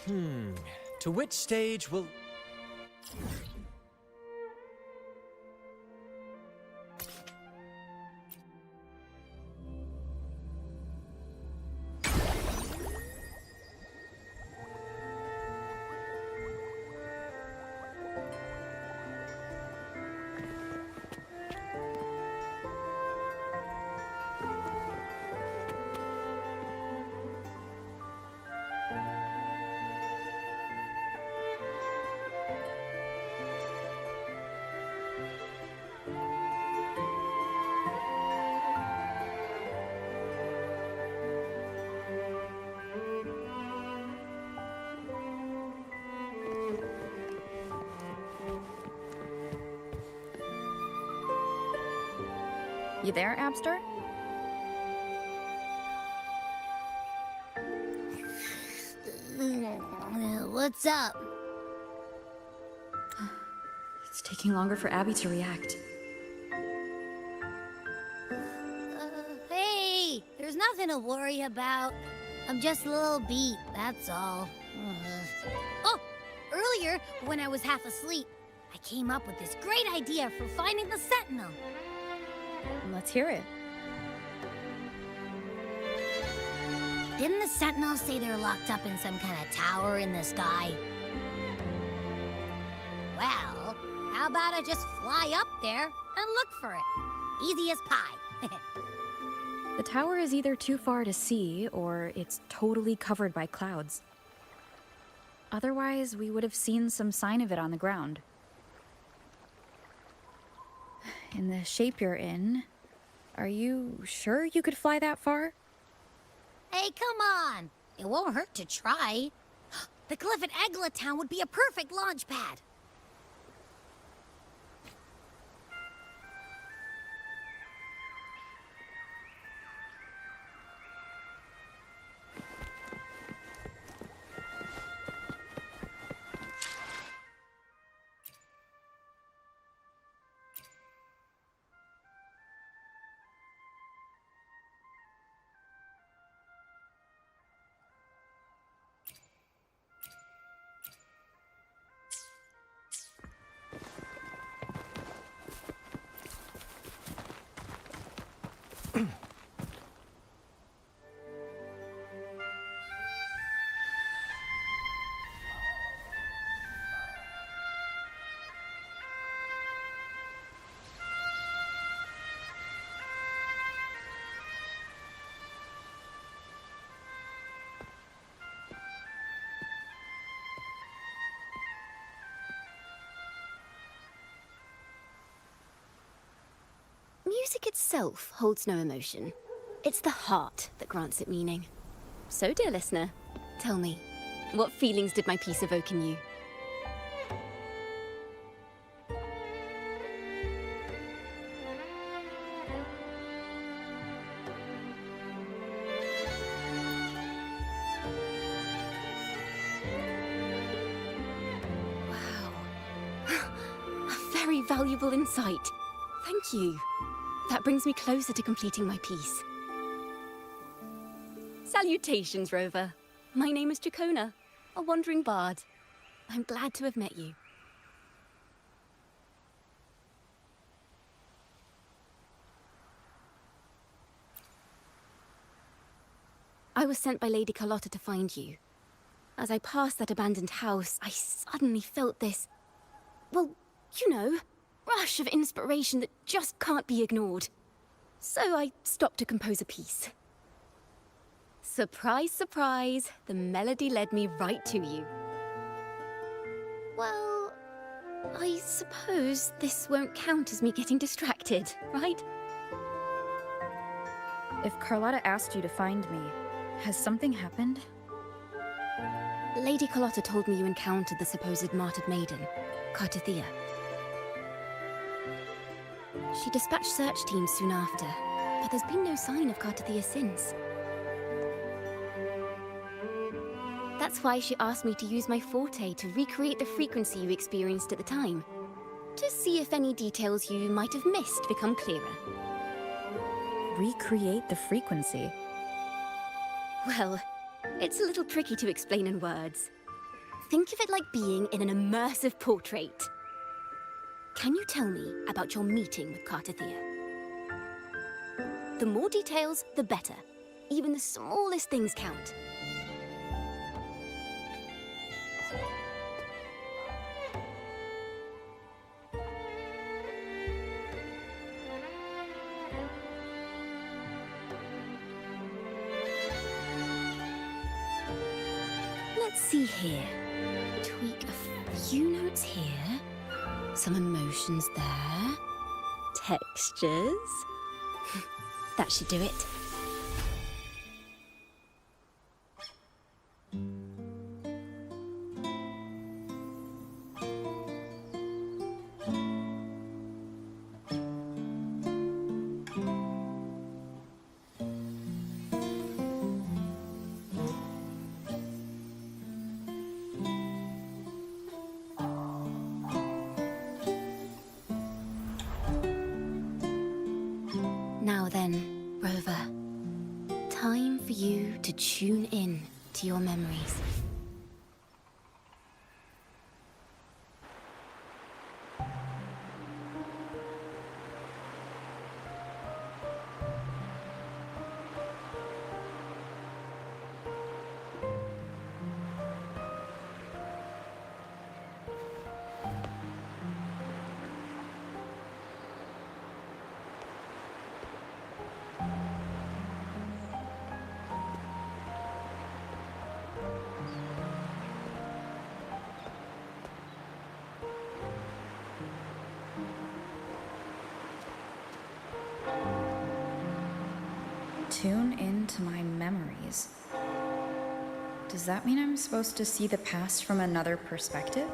To which stage will... You there, Abster? What's up? It's taking longer for Abby to react. Hey, there's nothing to worry about. I'm just a little beat, that's all. Oh, earlier, when I was half asleep, I came up with this great idea for finding the Sentinel. Let's hear it. Didn't the Sentinel say they're locked up in some kind of tower in the sky? Well, how about I just fly up there and look for it? Easy as pie. The tower is either too far to see, or it's totally covered by clouds. Otherwise, we would have seen some sign of it on the ground. In the shape you're in, are you sure you could fly that far? Hey, come on! It won't hurt to try. The cliff at Egla Town would be a perfect launch pad. Music itself holds no emotion. It's the heart that grants it meaning. So, dear listener, tell me, what feelings did my piece evoke in you? Wow. A very valuable insight. Thank you. That brings me closer to completing my piece. Salutations, Rover. My name is Dracona, a wandering bard. I'm glad to have met you. I was sent by Lady Carlotta to find you. As I passed that abandoned house, I suddenly felt this, well, you know, rush of inspiration that just can't be ignored. So I stopped to compose a piece. Surprise, surprise, the melody led me right to you. Well, I suppose this won't count as me getting distracted, right? If Carlotta asked you to find me, has something happened? Lady Carlotta told me you encountered the supposed martyred maiden, Cartothea. She dispatched search teams soon after, but there's been no sign of Cartothea since. That's why she asked me to use my forte to recreate the frequency you experienced at the time, to see if any details you might have missed become clearer. Recreate the frequency? Well, it's a little tricky to explain in words. Think of it like being in an immersive portrait. Can you tell me about your meeting with Cartathea? The more details, the better. Even the smallest things count. Let's see here. Tweak a few notes here. Some emotions there. Textures. That should do it. Now then, Rover. Time for you to tune in to your memories. Tune into my memories. Does that mean I'm supposed to see the past from another perspective?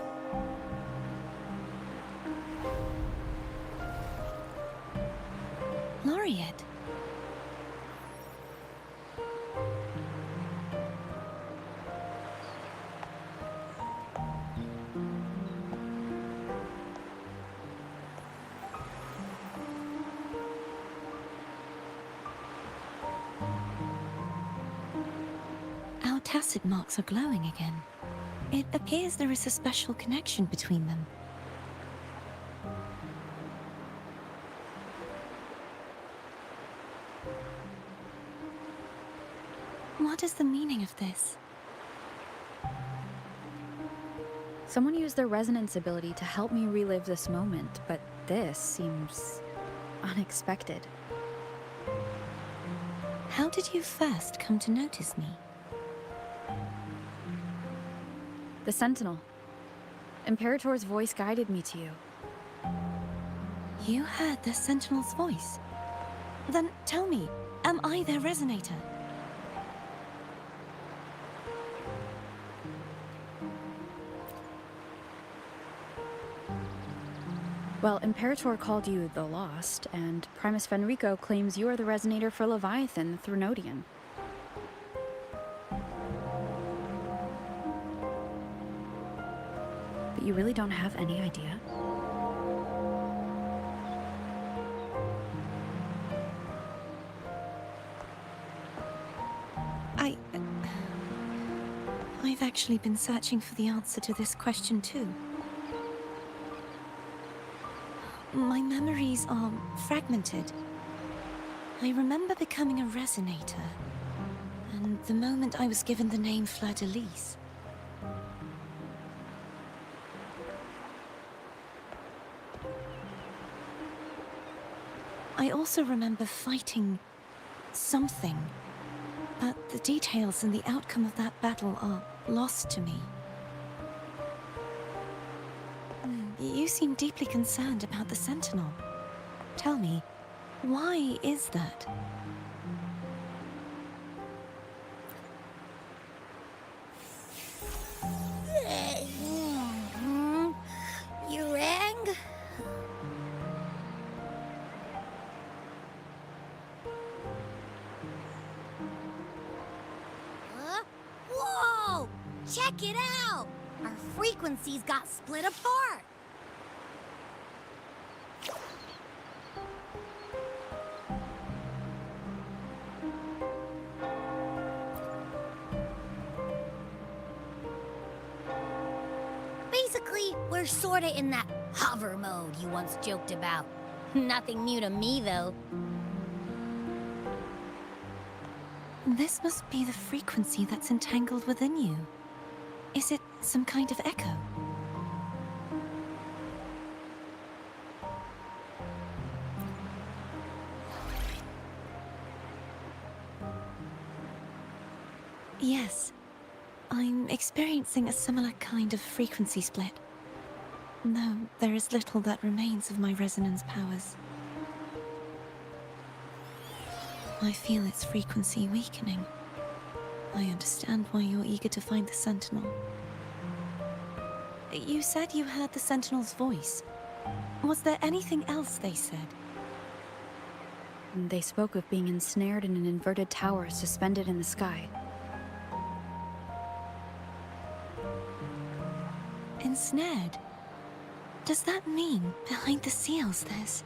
Laureate. Our tacit marks are glowing again. It appears there is a special connection between them. What is the meaning of this? Someone used their resonance ability to help me relive this moment, but this seems unexpected. How did you first come to notice me? The Sentinel. Imperator's voice guided me to you. You heard the Sentinel's voice? Then tell me, am I their resonator? Well, Imperator called you the Lost, and Primus Fenrico claims you are the resonator for Leviathan, the Thrunodian. But you really don't have any idea? I've actually been searching for the answer to this question too. My memories are fragmented. I remember becoming a resonator, and the moment I was given the name Fleur-de-Lis. I also remember fighting something, but the details and the outcome of that battle are lost to me. You seem deeply concerned about the Sentinel. Tell me, why is that? You rang? Huh? Whoa! Check it out! Our frequencies got split apart! Basically, we're sorta in that hover mode you once joked about. Nothing new to me, though. This must be the frequency that's entangled within you. Is it some kind of echo? Yes. I'm experiencing a similar kind of frequency split. Though there is little that remains of my resonance powers. I feel its frequency weakening. I understand why you're eager to find the Sentinel. You said you heard the Sentinel's voice. Was there anything else they said? They spoke of being ensnared in an inverted tower suspended in the sky. Ensnared? Does that mean behind the seals there's...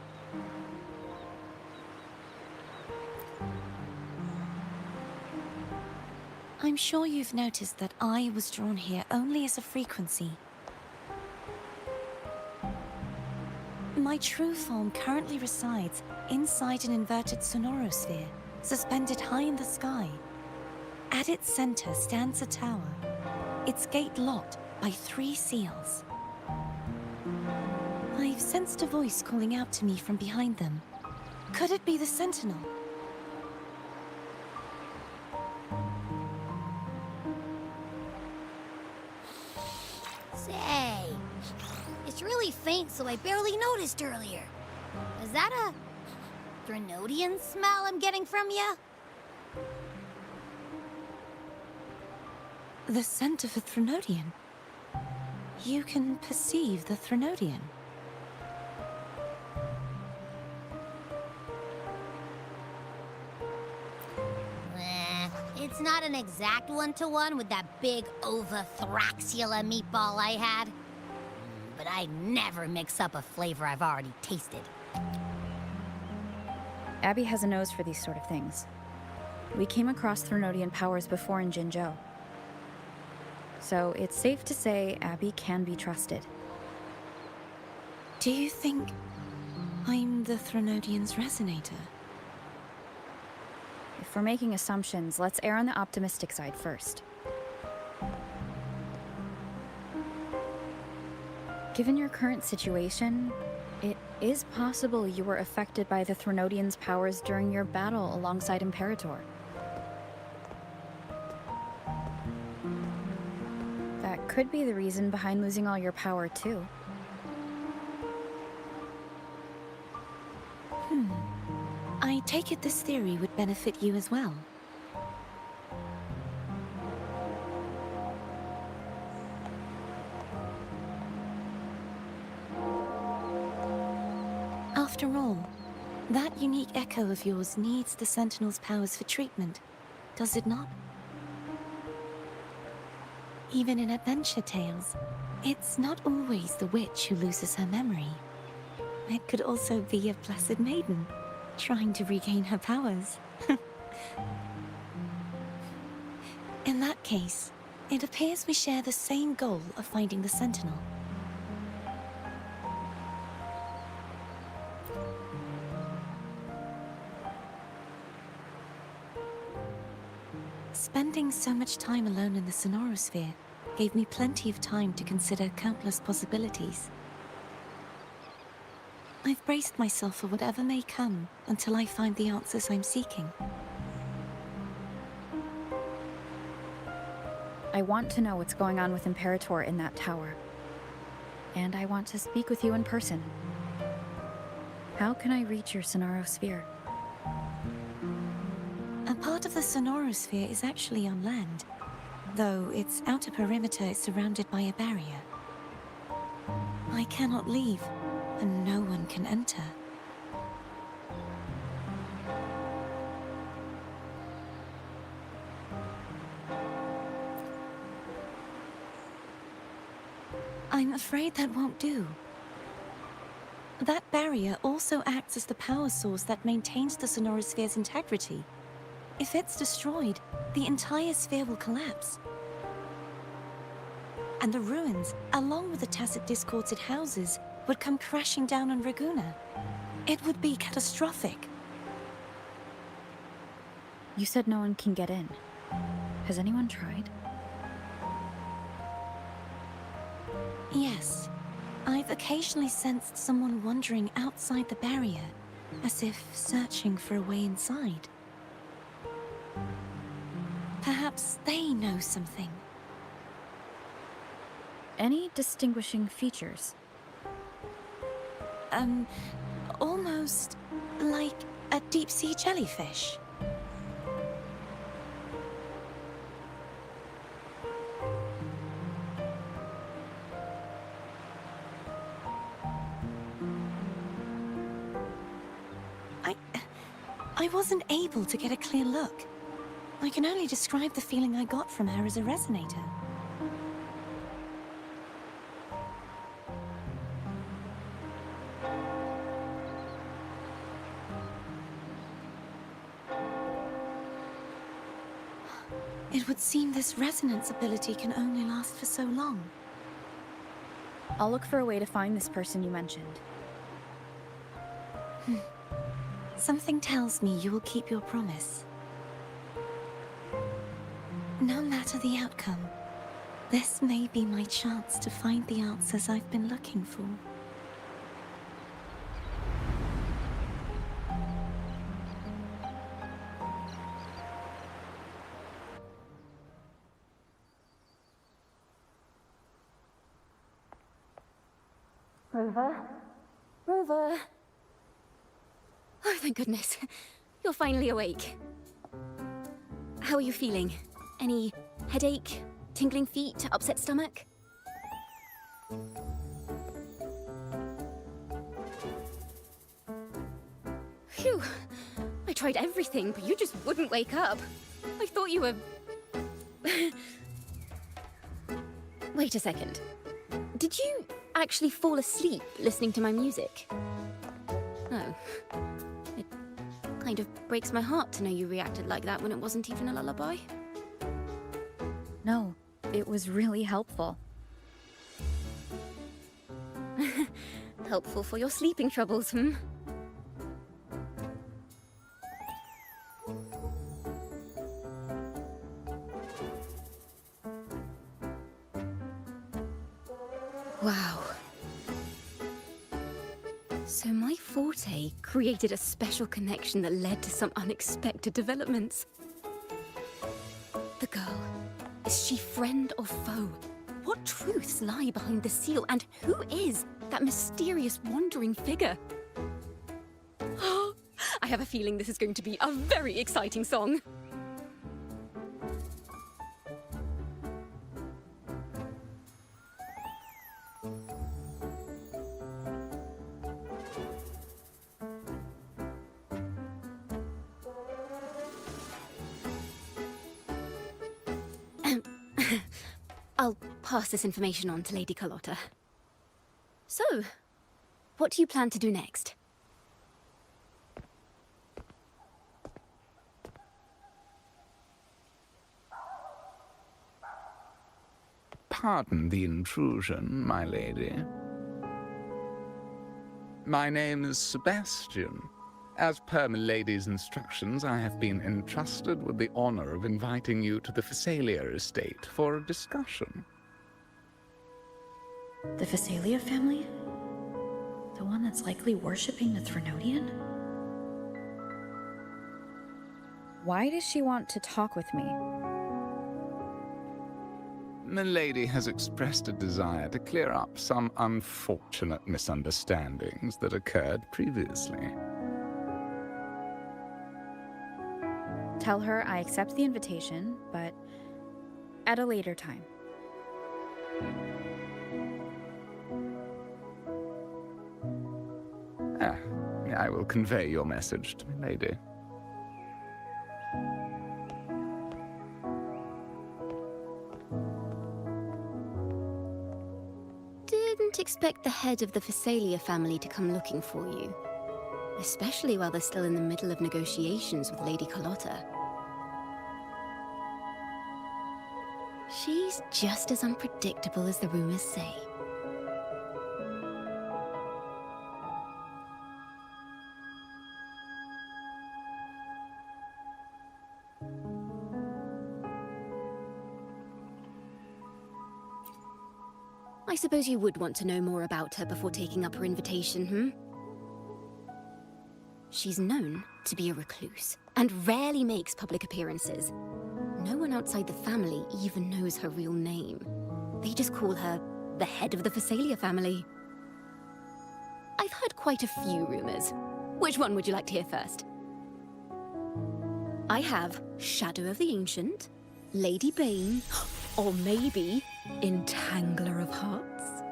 I'm sure you've noticed that I was drawn here only as a frequency. My true form currently resides inside an inverted sonorosphere, suspended high in the sky. At its center stands a tower, its gate locked by 3 seals. I've sensed a voice calling out to me from behind them. Could it be the Sentinel? Say, it's really faint, so I barely noticed earlier. Is that a Threnodian smell I'm getting from you? The scent of a Threnodian. You can perceive the Threnodian. It's not an exact one-to-one with that big Ovathraxula meatball I had. But I never mix up a flavor I've already tasted. Abby has a nose for these sort of things. We came across Threnodian powers before in Jinzhou. So it's safe to say Abby can be trusted. Do you think I'm the Threnodian's resonator? If we're making assumptions, let's err on the optimistic side first. Given your current situation, it is possible you were affected by the Threnodian's powers during your battle alongside Imperator. That could be the reason behind losing all your power, too. I take it this theory would benefit you as well. After all, that unique echo of yours needs the Sentinel's powers for treatment, does it not? Even in adventure tales, it's not always the witch who loses her memory. It could also be a blessed maiden, trying to regain her powers. In that case, it appears we share the same goal of finding the Sentinel. Spending so much time alone in the sonorosphere gave me plenty of time to consider countless possibilities. I've braced myself for whatever may come until I find the answers I'm seeking. I want to know what's going on with Imperator in that tower. And I want to speak with you in person. How can I reach your sonorosphere? A part of the sonorosphere is actually on land, though its outer perimeter is surrounded by a barrier. I cannot leave, and no one can enter. I'm afraid that won't do. That barrier also acts as the power source that maintains the sonorosphere's integrity. If it's destroyed, the entire sphere will collapse. and the ruins, along with the tacit discorded houses, would come crashing down on Raguna. It would be catastrophic. You said no one can get in. Has anyone tried? Yes. I've occasionally sensed someone wandering outside the barrier, as if searching for a way inside. Perhaps they know something. Any distinguishing features? Almost like a deep-sea jellyfish. I wasn't able to get a clear look. I can only describe the feeling I got from her as a resonator. It would seem this resonance ability can only last for so long. I'll look for a way to find this person you mentioned. Something tells me you will keep your promise. No matter the outcome, this may be my chance to find the answers I've been looking for. Rover? Rover? Oh, thank goodness. You're finally awake. How are you feeling? Any headache, tingling feet, upset stomach? Phew. I tried everything, but you just wouldn't wake up. I thought you were... Wait a second. Did you actually fall asleep listening to my music? Oh. It kind of breaks my heart to know you reacted like that when it wasn't even a lullaby. No, it was really helpful. Helpful for your sleeping troubles, hmm? Wow. So my forte created a special connection that led to some unexpected developments. The girl, is she friend or foe? What truths lie behind the seal, and who is that mysterious wandering figure? I have a feeling this is going to be a very exciting song. I'll pass this information on to Lady Carlotta. So, what do you plan to do next? Pardon the intrusion, my lady. My name is Sebastian. As per milady's instructions, I have been entrusted with the honor of inviting you to the Phasalia estate for a discussion. The Phasalia family? The one that's likely worshipping the Threnodian? Why does she want to talk with me? Milady has expressed a desire to clear up some unfortunate misunderstandings that occurred previously. Tell her I accept the invitation, but at a later time. I will convey your message to Milady. Didn't expect the head of the Phasalia family to come looking for you. Especially while they're still in the middle of negotiations with Lady Carlotta. She's just as unpredictable as the rumors say. I suppose you would want to know more about her before taking up her invitation, hmm? She's known to be a recluse, and rarely makes public appearances. No one outside the family even knows her real name. They just call her the head of the Phasalia family. I've heard quite a few rumors. Which one would you like to hear first? I have Shadow of the Ancient, Lady Bane, or maybe Entangler of Hearts.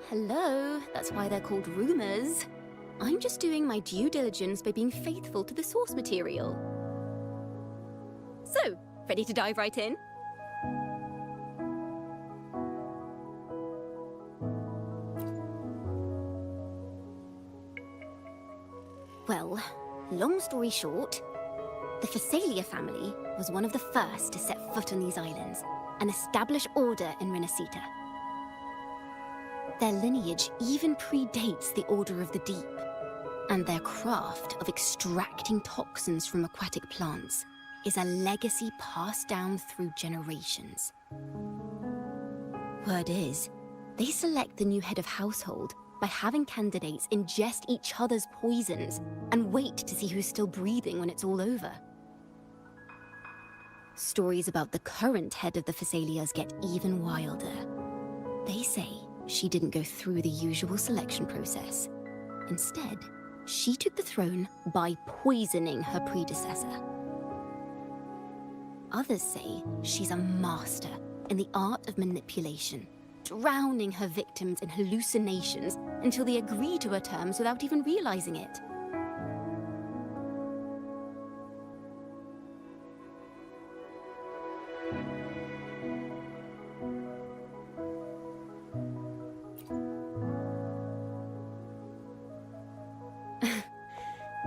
Hello, that's why they're called rumors. I'm just doing my due diligence by being faithful to the source material. So, ready to dive right in? Well, long story short, the Phasalia family was one of the first to set foot on these islands and establish order in Rinascita. Their lineage even predates the Order of the Deep, and their craft of extracting toxins from aquatic plants is a legacy passed down through generations. Word is, they select the new head of household by having candidates ingest each other's poisons and wait to see who's still breathing when it's all over. Stories about the current head of the Phasalias get even wilder. They say she didn't go through the usual selection process. Instead, she took the throne by poisoning her predecessor. Others say she's a master in the art of manipulation, drowning her victims in hallucinations until they agree to her terms without even realizing it.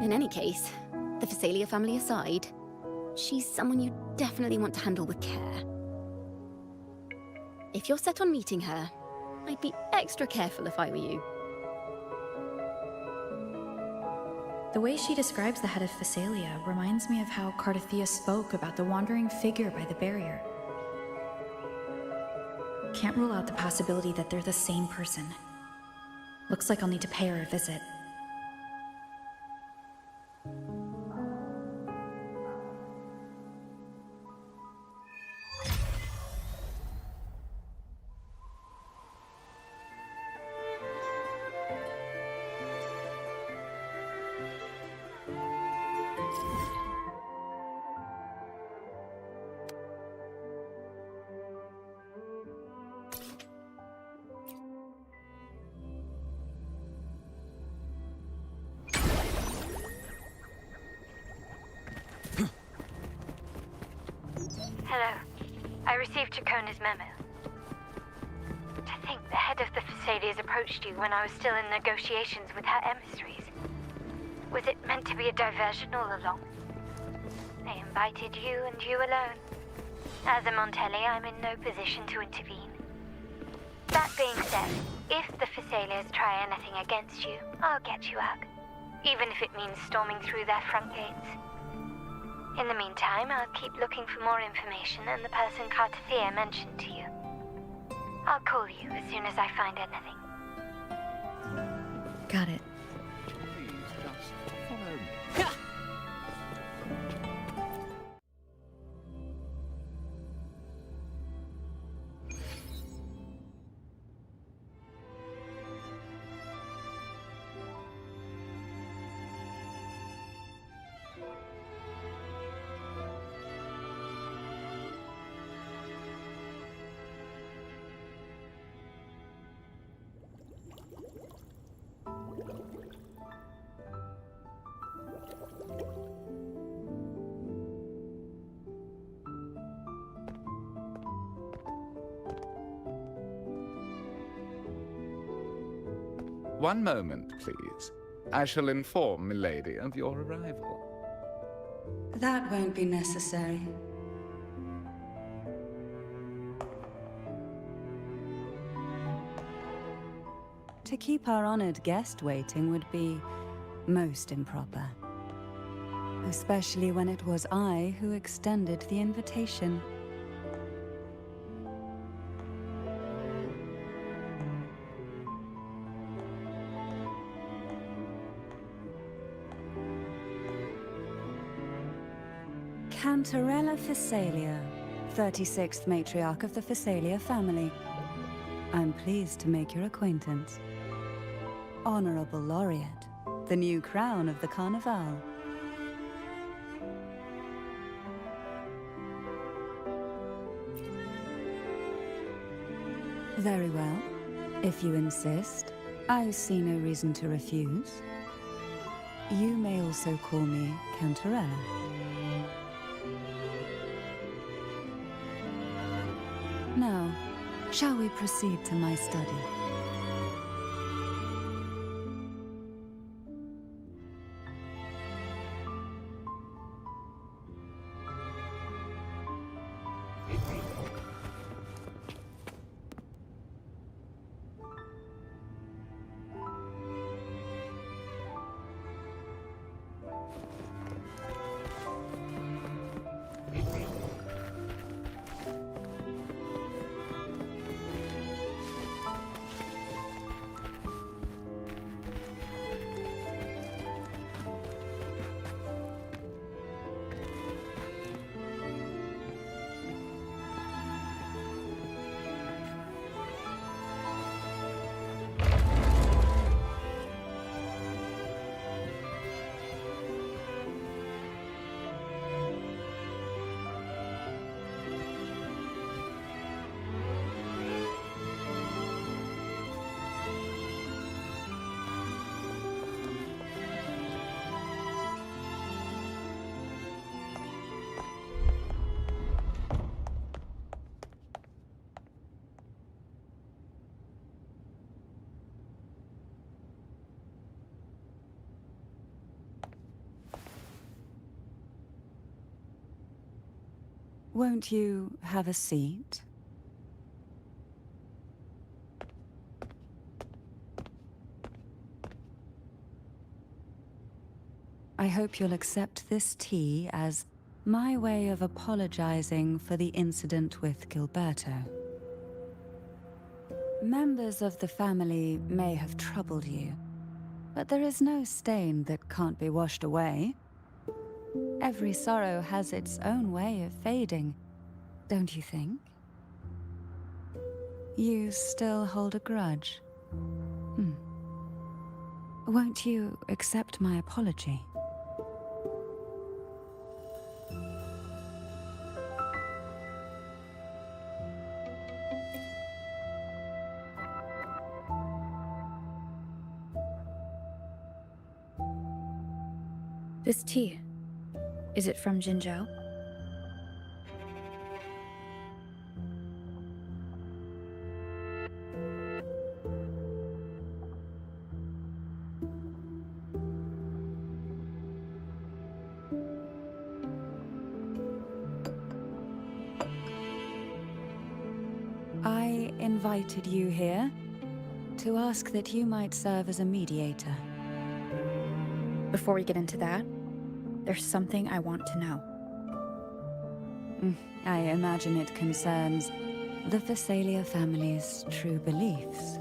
In any case, the Phasalia family aside, she's someone you definitely want to handle with care. If you're set on meeting her, I'd be extra careful if I were you. The way she describes the head of Phasalia reminds me of how Cardothea spoke about the wandering figure by the barrier. Can't rule out the possibility that they're the same person. Looks like I'll need to pay her a visit. Hello. I received Chacona's memo. To think the head of the Phasalias approached you when I was still in negotiations with her emissaries. Was it meant to be a diversion all along? They invited you and you alone. As a Montelli, I'm in no position to intervene. That being said, if the Phasalias try anything against you, I'll get you out. Even if it means storming through their front gates. In the meantime, I'll keep looking for more information and the person Cardothea mentioned to you. I'll call you as soon as I find anything. Got it. Please just follow me. One moment, please. I shall inform Milady of your arrival. That won't be necessary. To keep our honored guest waiting would be most improper. Especially when it was I who extended the invitation. Cantarella Phasalia, 36th matriarch of the Phasalia family. I'm pleased to make your acquaintance. Honorable Laureate, the new crown of the Carnival. Very well. If you insist, I see no reason to refuse. You may also call me Cantarella. Now, shall we proceed to my study? Won't you have a seat? I hope you'll accept this tea as my way of apologizing for the incident with Gilberto. Members of the family may have troubled you, but there is no stain that can't be washed away. Every sorrow has its own way of fading, don't you think? You still hold a grudge? Won't you accept my apology? This tea, is it from Jinzhou? I invited you here to ask that you might serve as a mediator. Before we get into that, there's something I want to know. I imagine it concerns the Phasalia family's true beliefs.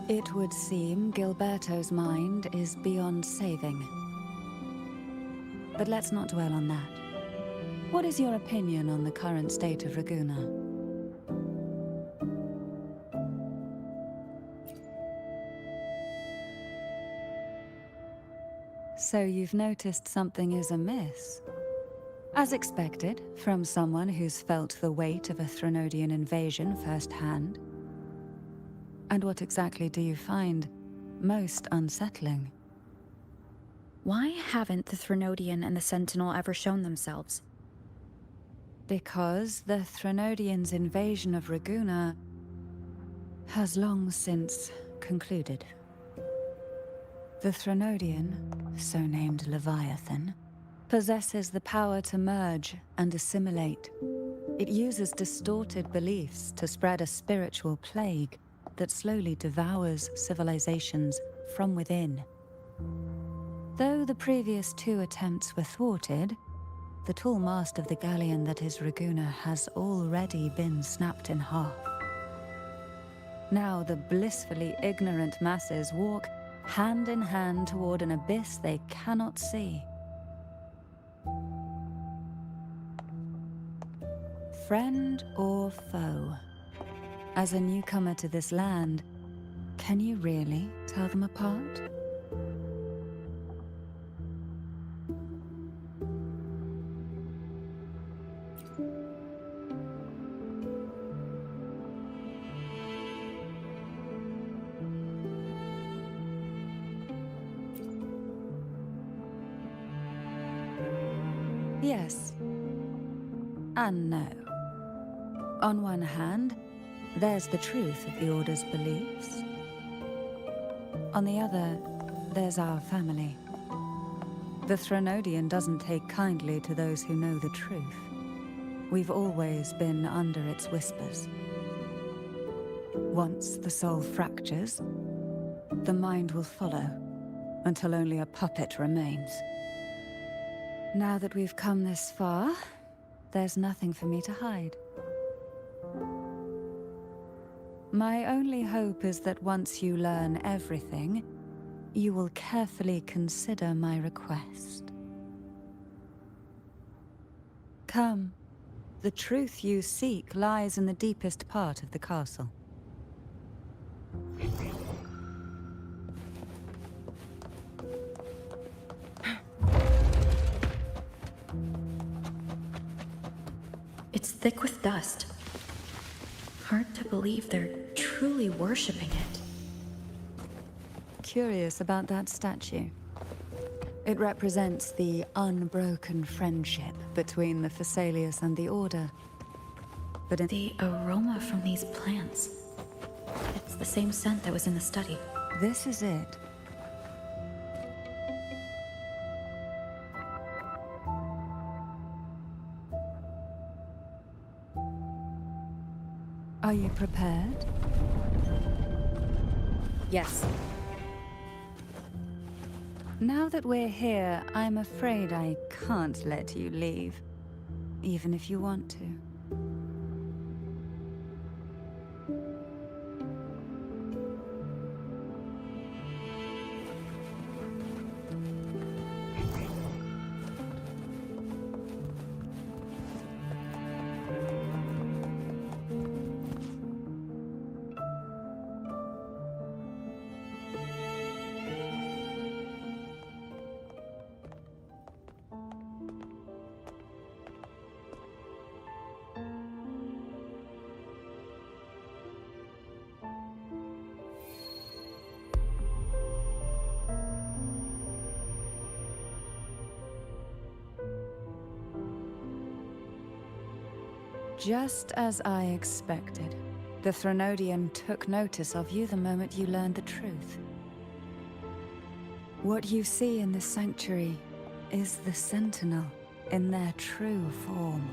It would seem Gilberto's mind is beyond saving. But let's not dwell on that. What is your opinion on the current state of Raguna? So you've noticed something is amiss. As expected, from someone who's felt the weight of a Threnodian invasion firsthand. And what exactly do you find most unsettling? Why haven't the Threnodian and the Sentinel ever shown themselves? Because the Threnodians' invasion of Raguna has long since concluded. The Threnodian, so named Leviathan, possesses the power to merge and assimilate. It uses distorted beliefs to spread a spiritual plague that slowly devours civilizations from within. Though the previous 2 attempts were thwarted, the tall mast of the galleon that is Raguna has already been snapped in half. Now the blissfully ignorant masses walk hand in hand toward an abyss they cannot see. Friend or foe? As a newcomer to this land, can you really tell them apart? Yes. And no. On one hand, there's the truth of the Order's beliefs. On the other, there's our family. The Threnodian doesn't take kindly to those who know the truth. We've always been under its whispers. Once the soul fractures, the mind will follow, until only a puppet remains. Now that we've come this far, there's nothing for me to hide. My only hope is that once you learn everything, you will carefully consider my request. Come. The truth you seek lies in the deepest part of the castle. It's thick with dust. Hard to believe they're truly worshipping it. Curious about that statue. It represents the unbroken friendship between the Phasaelius and the Order. But The aroma from these plants. It's the same scent that was in the study. this is it. Are you prepared? Yes. Now that we're here, I'm afraid I can't let you leave, even if you want to. Just as I expected, the Threnodian took notice of you the moment you learned the truth. What you see in the sanctuary is the Sentinel in their true form.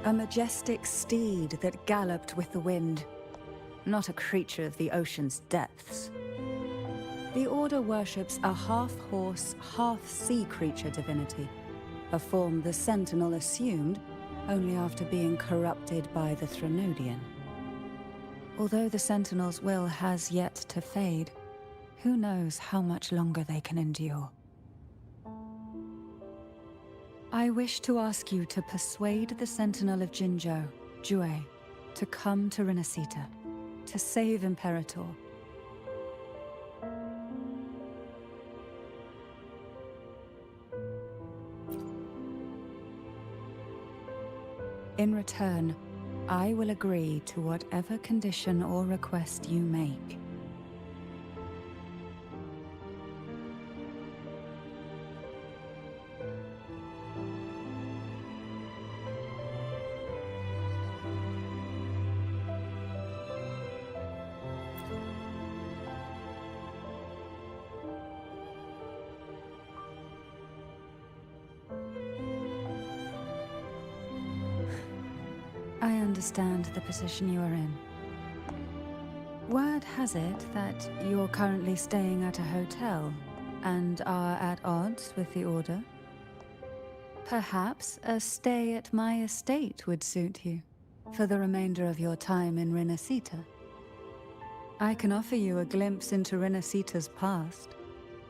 A majestic steed that galloped with the wind, not a creature of the ocean's depths. The Order worships a half-horse, half-sea creature divinity, a form the Sentinel assumed only after being corrupted by the Threnodian. Although the Sentinel's will has yet to fade, who knows how much longer they can endure. I wish to ask you to persuade the Sentinel of Jinzhou, Jue, to come to Rinascita, to save Imperator. In return, I will agree to whatever condition or request you make. understand the position you are in. Word has it that you're currently staying at a hotel and are at odds with the Order. Perhaps a stay at my estate would suit you for the remainder of your time in Rinascita. I can offer you a glimpse into Rinascita's past,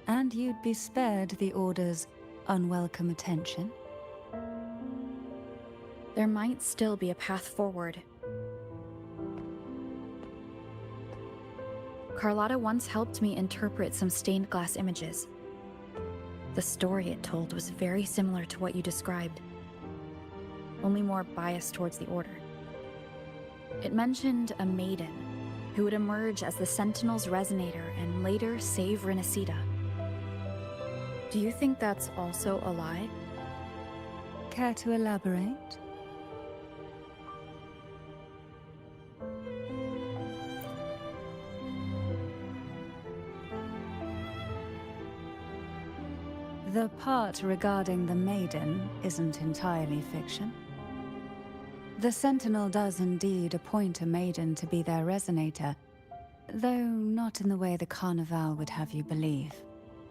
and you'd be spared the Order's unwelcome attention. There might still be a path forward. Carlotta once helped me interpret some stained glass images. The story it told was very similar to what you described, only more biased towards the Order. It mentioned a Maiden who would emerge as the Sentinel's resonator and later save Rinascita. Do you think that's also a lie? Care to elaborate? The part regarding the Maiden isn't entirely fiction. The Sentinel does indeed appoint a Maiden to be their resonator, though not in the way the Carnival would have you believe.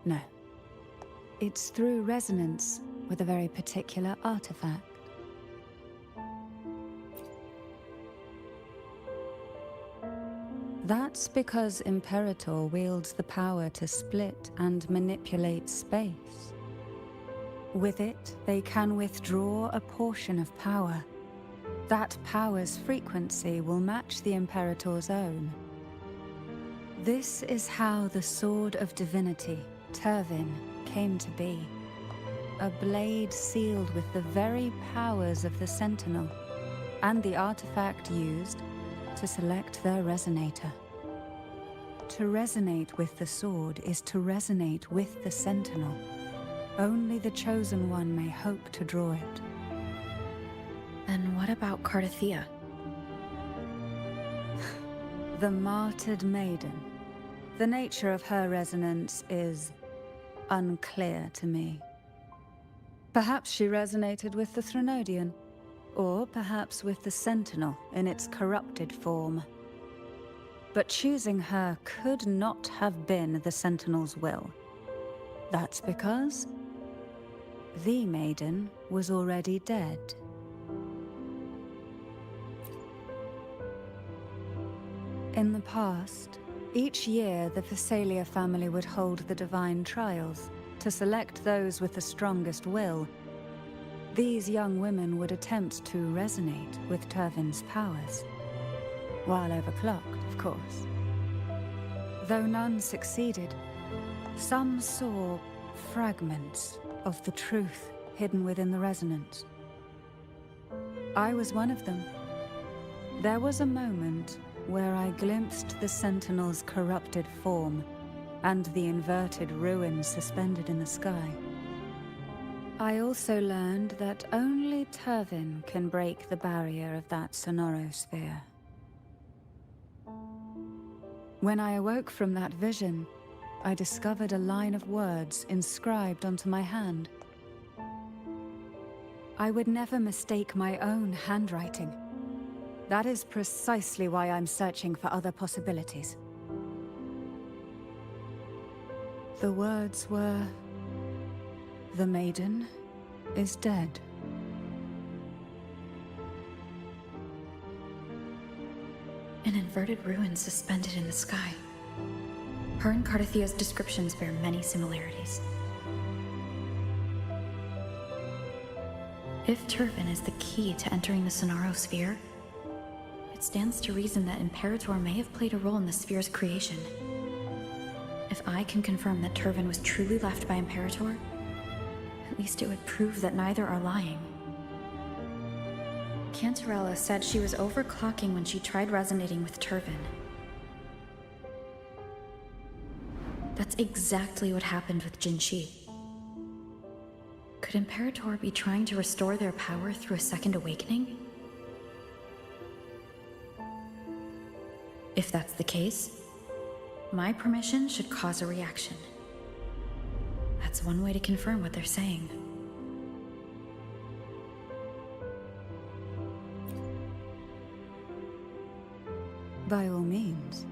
No. It's through resonance with a very particular artifact. That's because Imperator wields the power to split and manipulate space. With it, they can withdraw a portion of power. That power's frequency will match the Imperator's own. This is how the Sword of Divinity, Turvin, came to be. A blade sealed with the very powers of the Sentinel, and the artifact used to select their resonator. To resonate with the sword is to resonate with the Sentinel. Only the Chosen One may hope to draw it. And what about Cardothea? The martyred Maiden. The nature of her resonance is unclear to me. Perhaps she resonated with the Threnodian, or perhaps with the Sentinel in its corrupted form. But choosing her could not have been the Sentinel's will. That's because the Maiden was already dead. In the past, each year the Phasalia family would hold the Divine Trials to select those with the strongest will. These young women would attempt to resonate with Turvin's powers, while overclocked, of course. Though none succeeded, some saw fragments of the truth hidden within the resonance. I was one of them. There was a moment where I glimpsed the Sentinel's corrupted form and the inverted ruins suspended in the sky. I also learned that only Turvin can break the barrier of that sonorosphere. When I awoke from that vision, I discovered a line of words inscribed onto my hand. I would never mistake my own handwriting. That is precisely why I'm searching for other possibilities. The words were, "The Maiden is dead." An inverted ruin suspended in the sky. Her and Cardothea's descriptions bear many similarities. If Turvin is the key to entering the Sonorosphere, it stands to reason that Imperator may have played a role in the sphere's creation. If I can confirm that Turvin was truly left by Imperator, at least it would prove that neither are lying. Cantarella said she was overclocking when she tried resonating with Turvin. That's exactly what happened with Jinshi. Could Imperator be trying to restore their power through a second awakening? If that's the case, my permission should cause a reaction. That's one way to confirm what they're saying. By all means.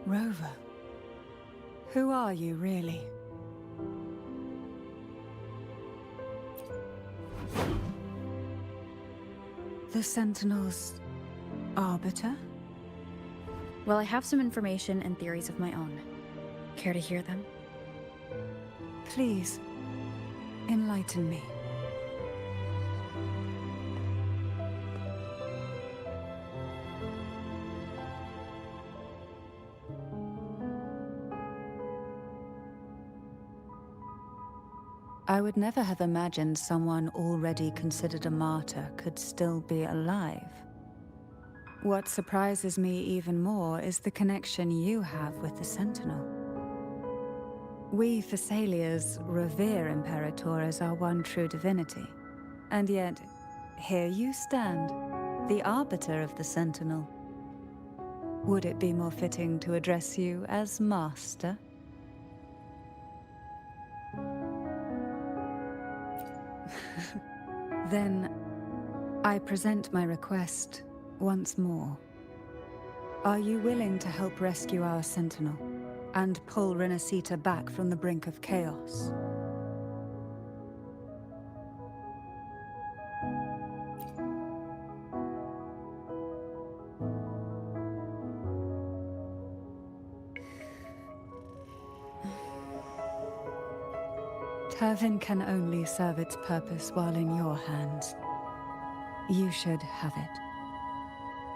Rover, who are you really? The Sentinel's arbiter? Well, I have some information and theories of my own. Care to hear them? Please, enlighten me. I would never have imagined someone already considered a martyr could still be alive. What surprises me even more is the connection you have with the Sentinel. We Thessalians revere Imperator as our one true divinity. And yet, here you stand, the arbiter of the Sentinel. Would it be more fitting to address you as Master? Then, I present my request once more. Are you willing to help rescue our Sentinel and pull Rinascita back from the brink of chaos? Turvin can only serve its purpose while in your hands. You should have it.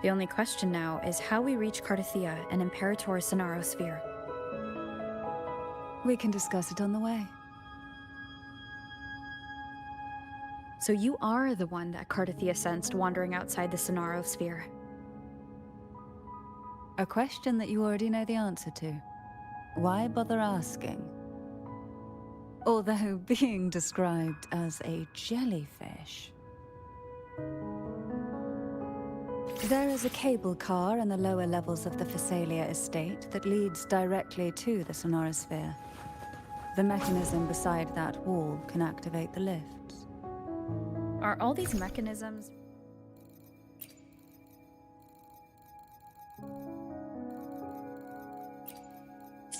The only question now is how we reach Cardathia and Imperator's Sonaro Sphere. We can discuss it on the way. So you are the one that Cardathia sensed wandering outside the Sonaro Sphere. A question that you already know the answer to. Why bother asking? Although being described as a jellyfish. There is a cable car in the lower levels of the Thessalia estate that leads directly to the Sonorosphere. The mechanism beside that wall can activate the lifts. Are all these mechanisms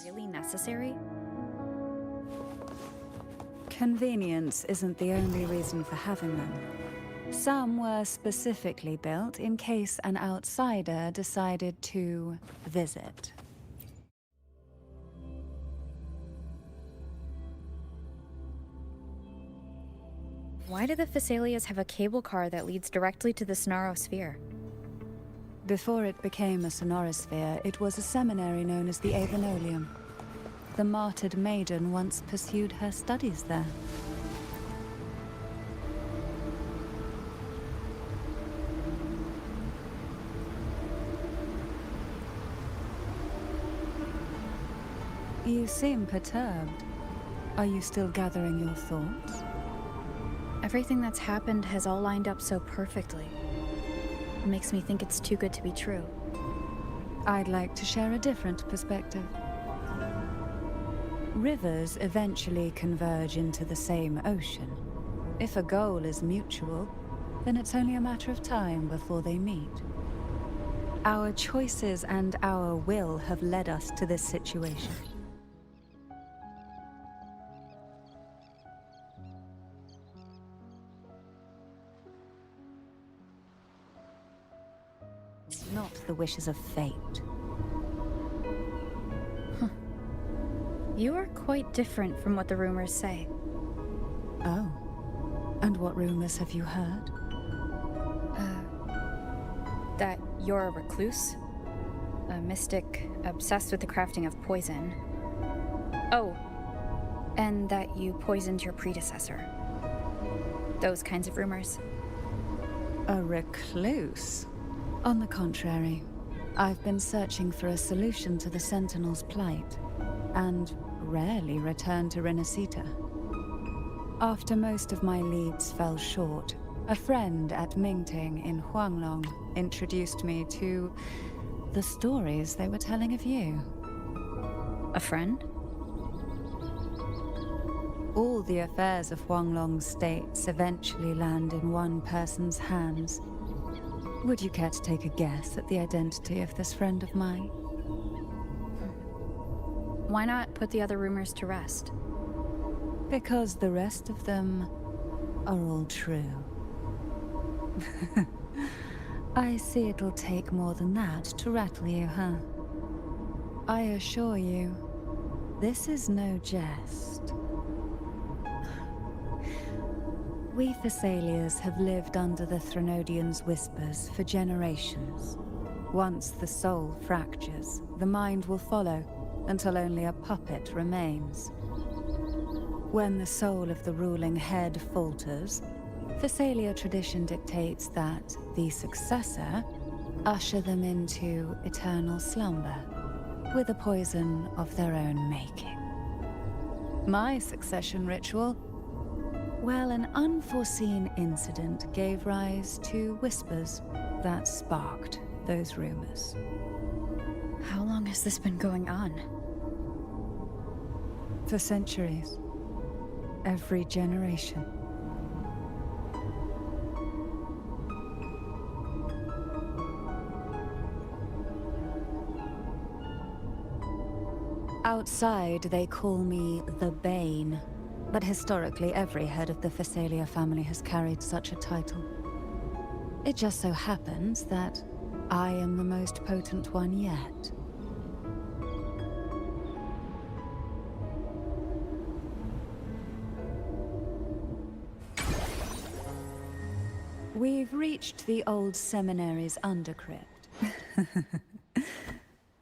really necessary? Convenience isn't the only reason for having them. Some were specifically built in case an outsider decided to visit. Why do the Thessalias have a cable car that leads directly to the Sonaro Sphere? Before it became a Sonorosphere, it was a seminary known as the Avenolium. The martyred Maiden once pursued her studies there. You seem perturbed. Are you still gathering your thoughts? Everything that's happened has all lined up so perfectly. It makes me think it's too good to be true. I'd like to share a different perspective. Rivers eventually converge into the same ocean. If a goal is mutual, then it's only a matter of time before they meet. Our choices and our will have led us to this situation. It's not the wishes of fate. You are quite different from what the rumors say. Oh. And what rumors have you heard? That you're a recluse? A mystic obsessed with the crafting of poison. Oh, and that you poisoned your predecessor. Those kinds of rumors. A recluse? On the contrary, I've been searching for a solution to the Sentinel's plight, and rarely return to Rinascita. After most of my leads fell short, a friend at Mingting in Huanglong introduced me to the stories they were telling of you. A friend? All the affairs of Huanglong states eventually land in one person's hands. Would you care to take a guess at the identity of this friend of mine? Why not put the other rumors to rest? Because the rest of them are all true. I see it'll take more than that to rattle you, huh? I assure you, this is no jest. We Thessalians have lived under the Threnodians' whispers for generations. Once the soul fractures, the mind will follow, until only a puppet remains. When the soul of the ruling head falters, Thessalia tradition dictates that the successor usher them into eternal slumber, with a poison of their own making. My succession ritual, well, an unforeseen incident gave rise to whispers that sparked those rumors. How long has this been going on? For centuries. Every generation. Outside, they call me the Bane. But historically, every head of the Thessalia family has carried such a title. It just so happens that I am the most potent one yet. We've reached the old seminary's undercrypt.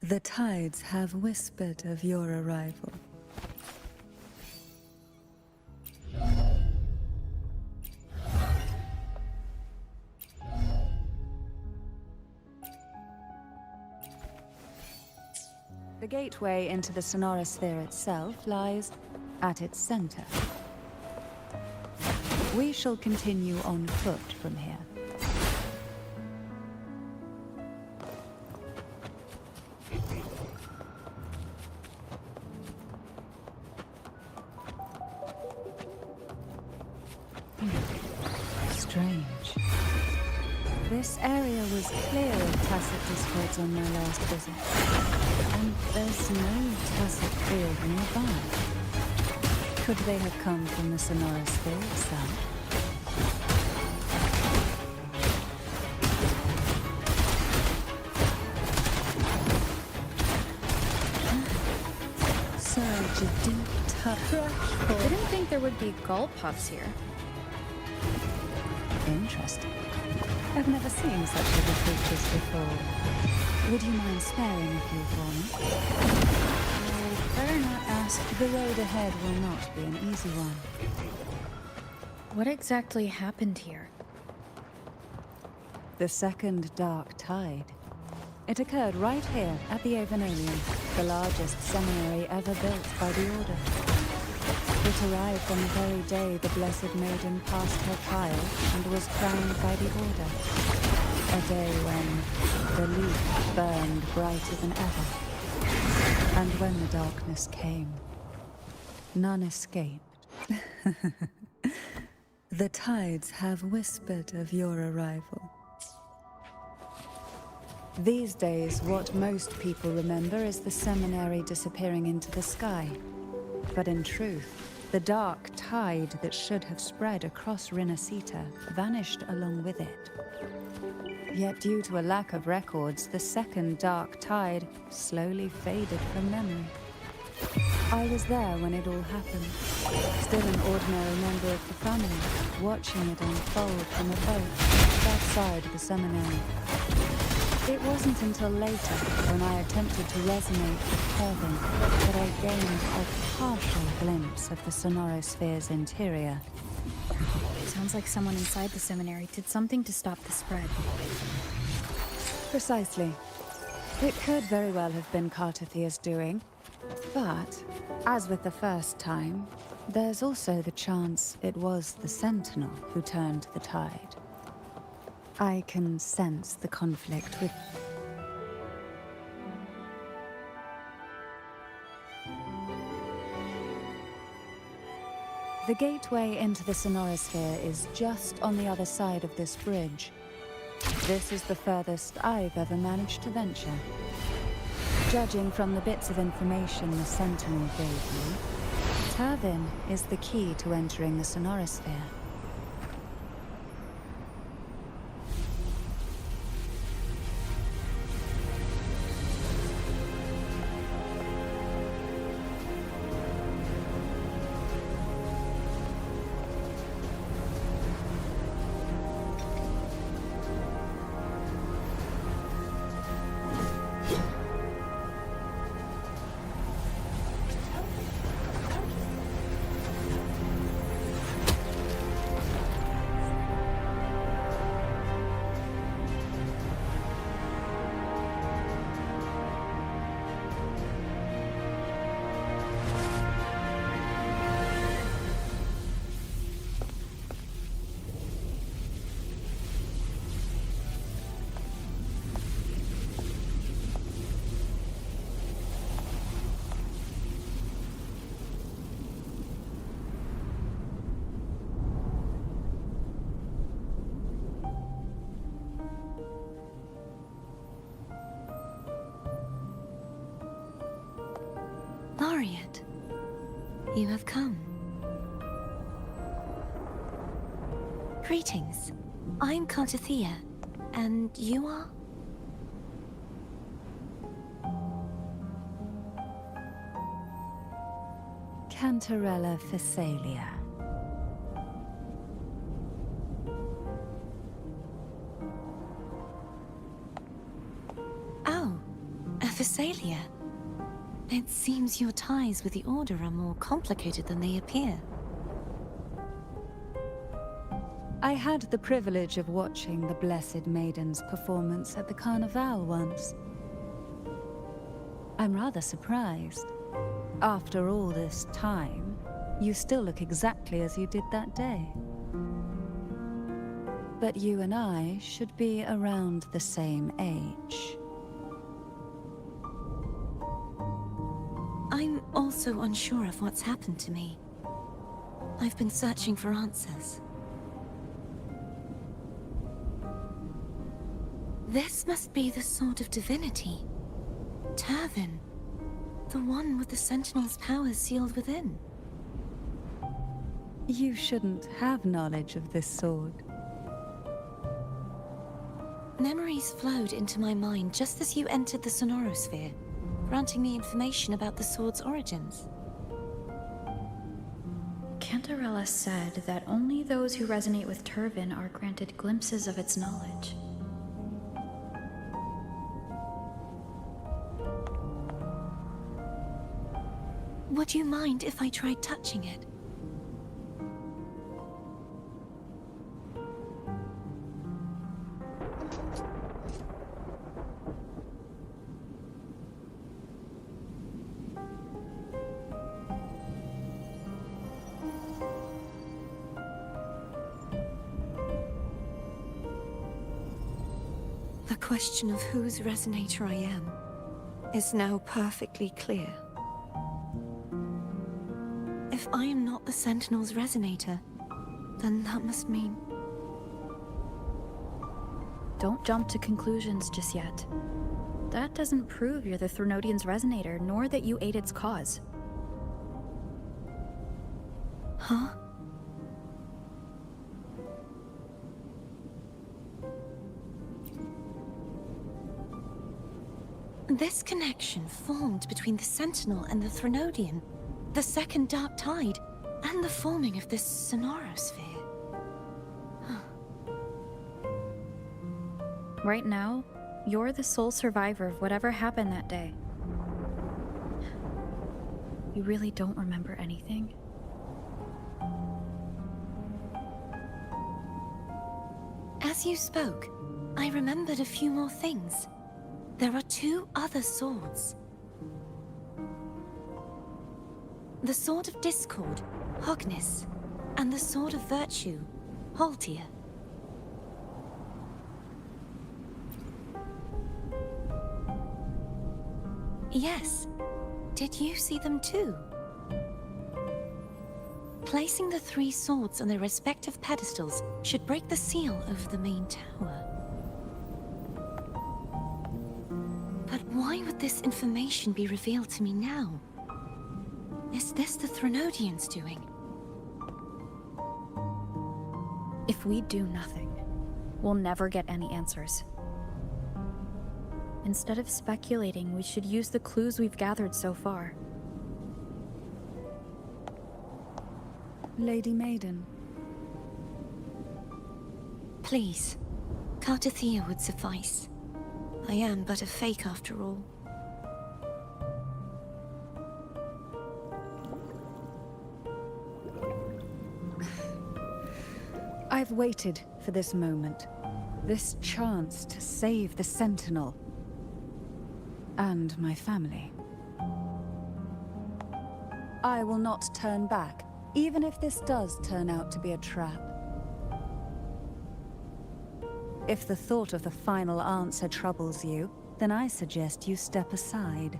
The tides have whispered of your arrival. The gateway into the Sonorosphere itself lies at its center. We shall continue on foot from here. Strange. This area was clear of tacet discords on my last visit. And there's no tacet field nearby. Could they have come from the Sonorosphere itself? I didn't think there would be gull puffs here. Interesting. I've never seen such little creatures before. Would you mind sparing a few for me? I'd better not ask. The road ahead will not be an easy one. What exactly happened here? The second dark tide. It occurred right here at the Avenolium, the largest seminary ever built by the Order. It arrived on the very day the Blessed Maiden passed her trial and was crowned by the Order. A day when the leaf burned brighter than ever. And when the darkness came, none escaped. The tides have whispered of your arrival. These days, what most people remember is the seminary disappearing into the sky. But in truth, the dark tide that should have spread across Rinascita vanished along with it. Yet due to a lack of records, the second dark tide slowly faded from memory. I was there when it all happened. Still an ordinary member of the family, watching it unfold from a boat outside the seminary. It wasn't until later, when I attempted to resonate with Kevin, that I gained a partial glimpse of the sonorosphere's interior. Sounds like someone inside the seminary did something to stop the spread. Precisely. It could very well have been Cartathia's doing. But, as with the first time, there's also the chance it was the Sentinel who turned the tide. I can sense the conflict with... The gateway into the sonorosphere is just on the other side of this bridge. This is the furthest I've ever managed to venture. Judging from the bits of information the Sentinel gave me, Tervin is the key to entering the sonorosphere. Laureate, you have come. Greetings. I'm Cartathia, and you are? Cantarella Phasalia. Oh, a Phasalia. It seems your ties with the Order are more complicated than they appear. I had the privilege of watching the Blessed Maiden's performance at the Carnival once. I'm rather surprised. After all this time, you still look exactly as you did that day. But you and I should be around the same age. I'm also unsure of what's happened to me. I've been searching for answers. This must be the Sword of Divinity. Tervin. The one with the Sentinel's powers sealed within. You shouldn't have knowledge of this sword. Memories flowed into my mind just as you entered the sonorosphere, granting me information about the sword's origins. Cantarella said that only those who resonate with Tervin are granted glimpses of its knowledge. Would you mind if I tried touching it? The question of whose resonator I am is now perfectly clear. If I am not the Sentinel's resonator, then that must mean... Don't jump to conclusions just yet. That doesn't prove you're the Threnodian's resonator, nor that you aid its cause. Huh? This connection formed between the Sentinel and the Threnodian The second dark tide, and the forming of this sonorosphere. Right now, you're the sole survivor of whatever happened that day. You really don't remember anything? As you spoke, I remembered a few more things. There are 2 other swords. The Sword of Discord, Hognis, and the Sword of Virtue, Haltier. Yes. Did you see them too? Placing the 3 swords on their respective pedestals should break the seal over the main tower. But why would this information be revealed to me now? Is this the Threnodians' doing? If we do nothing, we'll never get any answers. Instead of speculating, we should use the clues we've gathered so far. Lady Maiden. Please, Cartathea would suffice. I am but a fake after all. I've waited for this moment. This chance to save the Sentinel. And my family. I will not turn back, even if this does turn out to be a trap. If the thought of the final answer troubles you, then I suggest you step aside.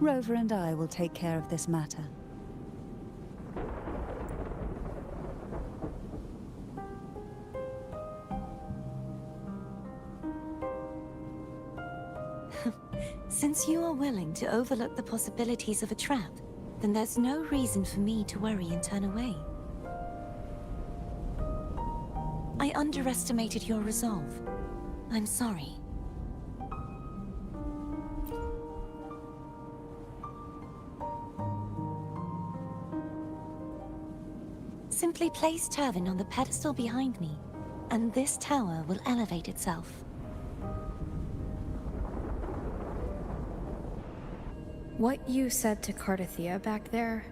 Rover and I will take care of this matter. Since you are willing to overlook the possibilities of a trap, then there's no reason for me to worry and turn away. I underestimated your resolve. I'm sorry. Simply place Turvin on the pedestal behind me, and this tower will elevate itself. What you said to Cartathea back there?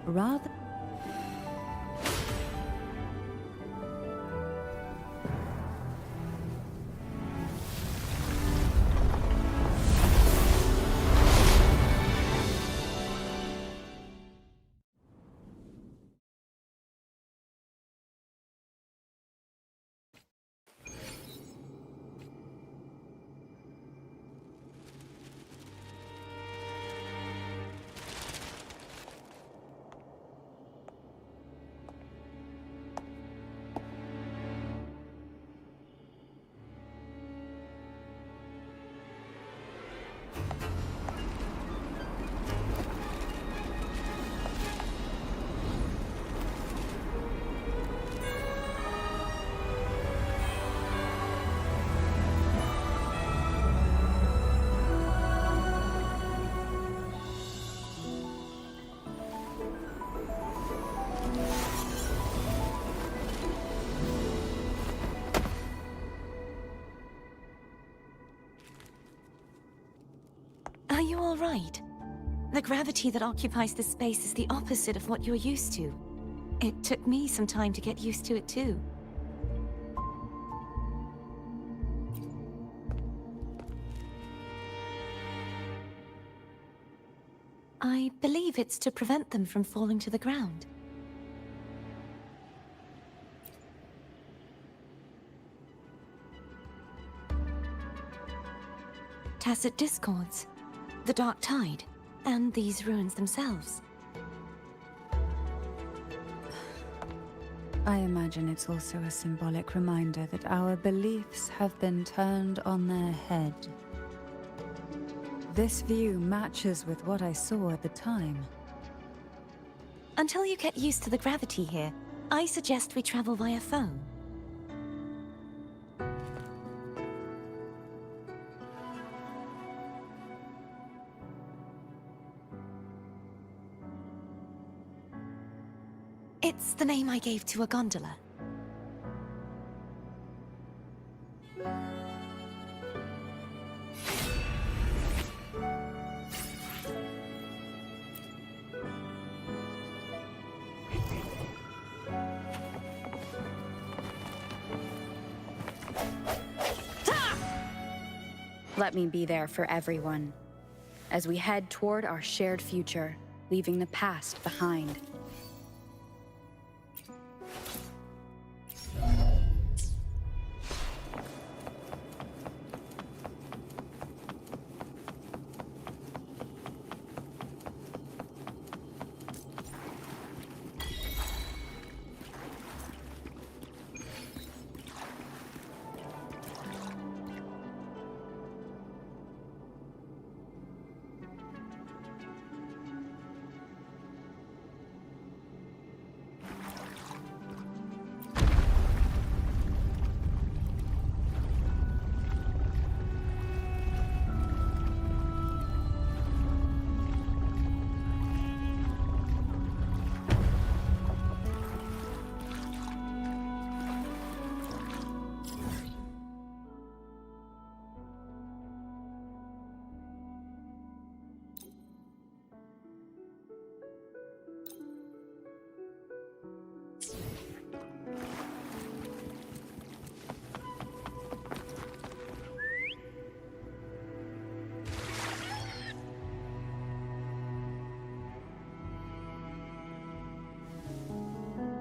Rather... Are you all right? The gravity that occupies this space is the opposite of what you're used to. It took me some time to get used to it too. I believe it's to prevent them from falling to the ground. Tacit discords, the dark tide, and these ruins themselves. I imagine it's also a symbolic reminder that our beliefs have been turned on their head. This view matches with what I saw at the time. Until you get used to the gravity here, I suggest we travel via phone. the name I gave to a gondola. Let me be there for everyone, as we head toward our shared future, leaving the past behind.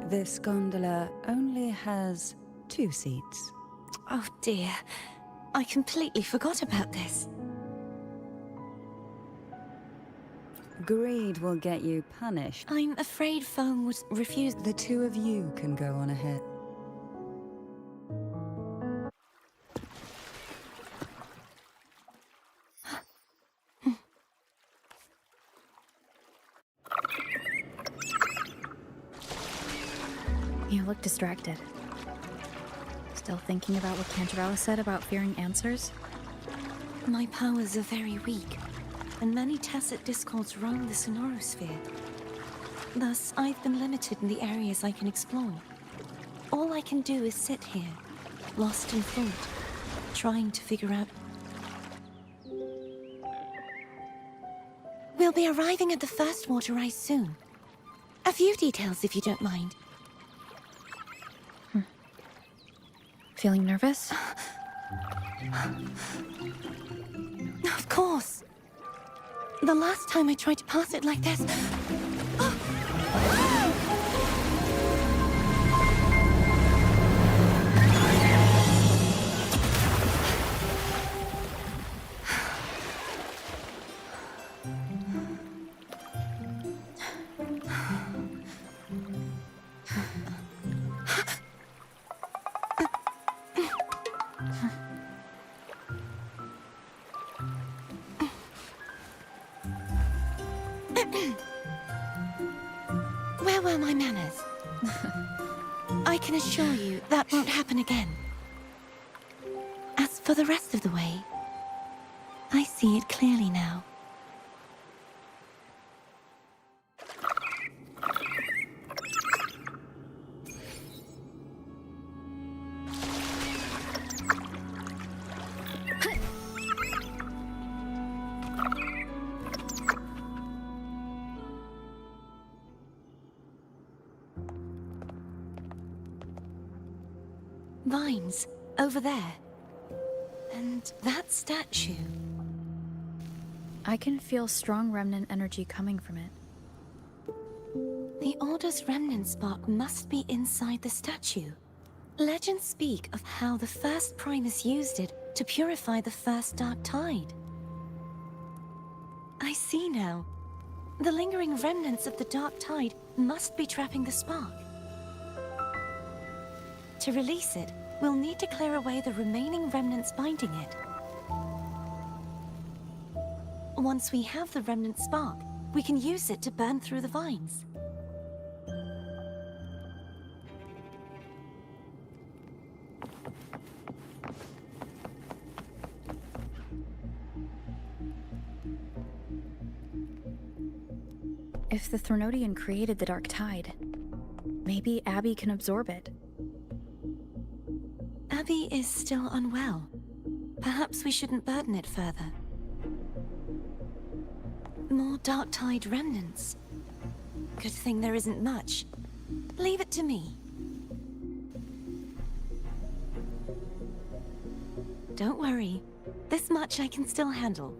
This gondola only has 2 seats. Oh dear, I completely forgot about this. Greed will get you punished. I'm afraid Whne would refuse. The 2 of you can go on ahead. You look distracted. Still thinking about what Cantarella said about fearing answers? My powers are very weak, and many tacit discords roam the sonorosphere. Thus, I've been limited in the areas I can explore. All I can do is sit here, lost in thought, trying to figure out... We'll be arriving at the first water rise soon. A few details, if you don't mind. Feeling nervous? Of course. The last time I tried to pass it like this... Where were my manners? I can assure you that won't happen again. As for the rest of the way, I see it clearly now. Vines, over there. And that statue. I can feel strong remnant energy coming from it. The Order's remnant spark must be inside the statue. Legends speak of how the first Primus used it to purify the first dark tide. I see now. The lingering remnants of the dark tide must be trapping the spark. To release it, we'll need to clear away the remaining remnants binding it. Once we have the remnant spark, we can use it to burn through the vines. If the Threnodian created the Dark Tide, Maybe Abby can absorb it. Abby is still unwell. Perhaps we shouldn't burden it further. More dark tide remnants. Good thing there isn't much. Leave it to me. Don't worry. This much I can still handle.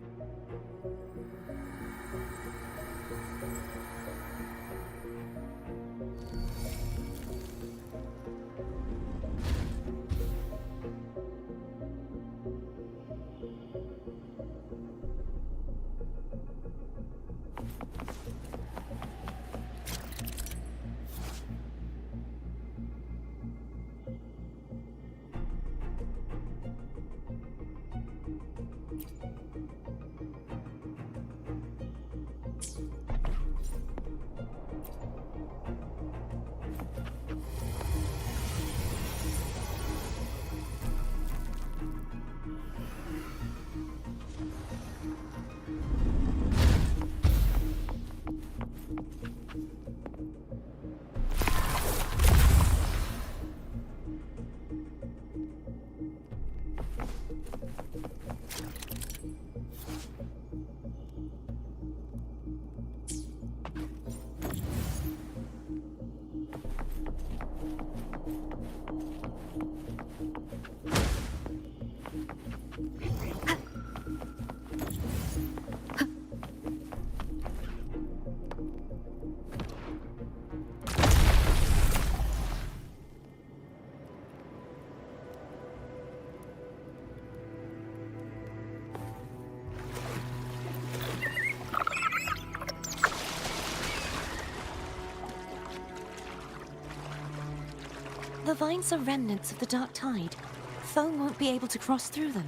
The vines are remnants of the dark tide. Foam won't be able to cross through them.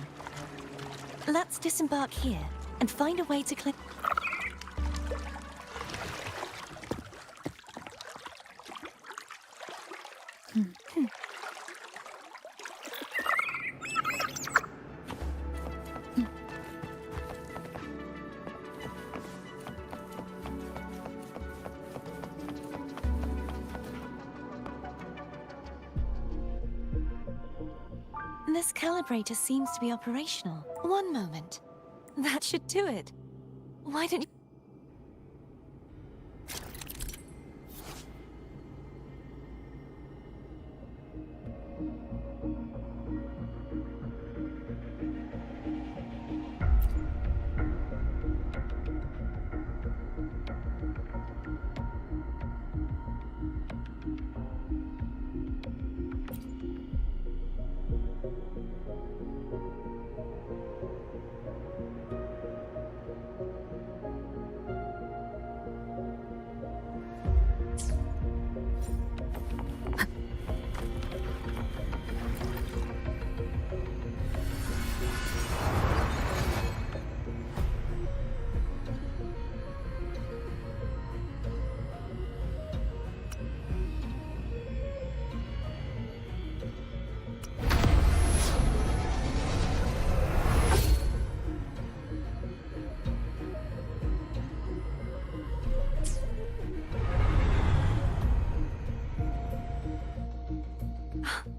Let's disembark here and find a way to clear. This calibrator seems to be operational. One moment. That should do it. Why don't you...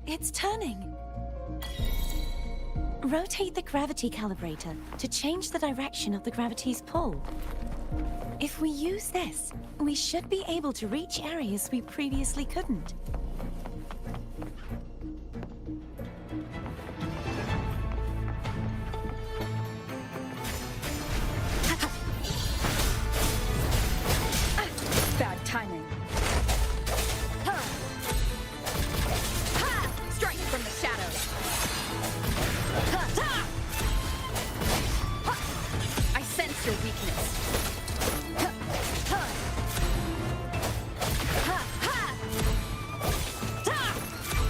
It's turning. Rotate the gravity calibrator to change the direction of the gravity's pull. If we use this, we should be able to reach areas we previously couldn't. Bad timing. Strike from the shadows. I sense your weakness.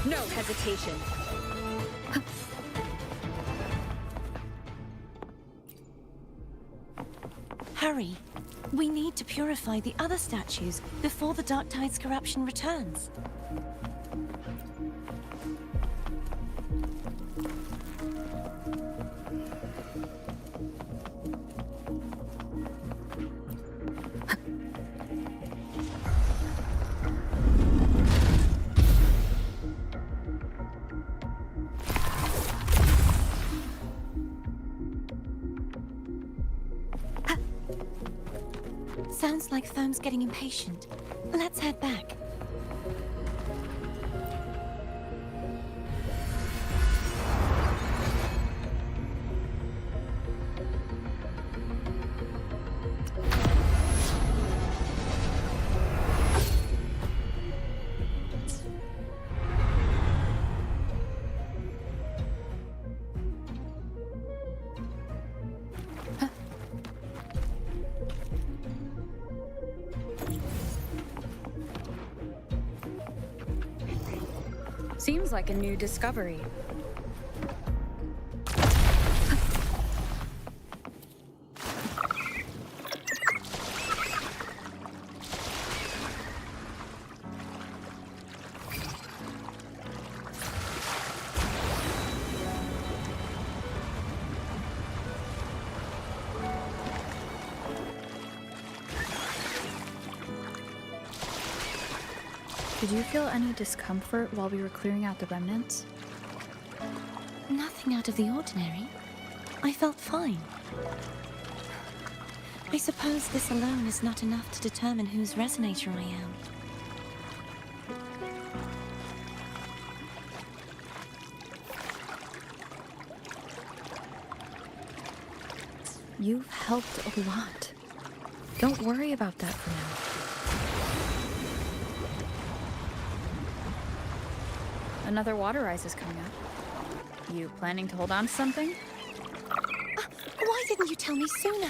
No hesitation. Hurry. We need to purify the other statues before the Dark Tide's corruption returns. Sounds like Foam's getting impatient. Let's head back. Seems like a new discovery. Did you feel any discomfort while we were clearing out the remnants? Nothing out of the ordinary. I felt fine. I suppose this alone is not enough to determine whose resonator I am. You've helped a lot. Don't worry about that for now. Another water rise is coming up. You planning to hold on to something? Why didn't you tell me sooner?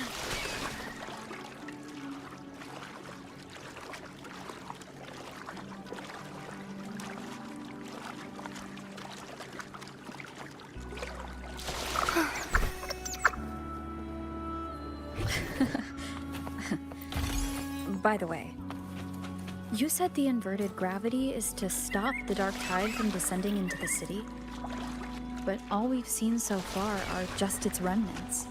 By the way, you said the inverted gravity is to stop the dark tide from descending into the city, but all we've seen so far are just its remnants.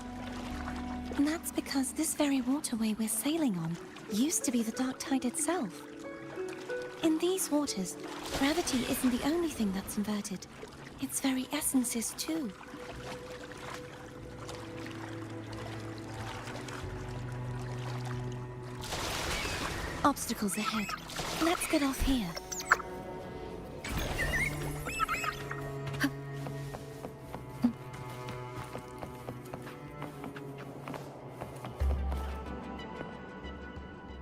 And that's because this very waterway we're sailing on used to be the dark tide itself. In these waters, gravity isn't the only thing that's inverted. Its very essence is too. Obstacles ahead. Let's get off here.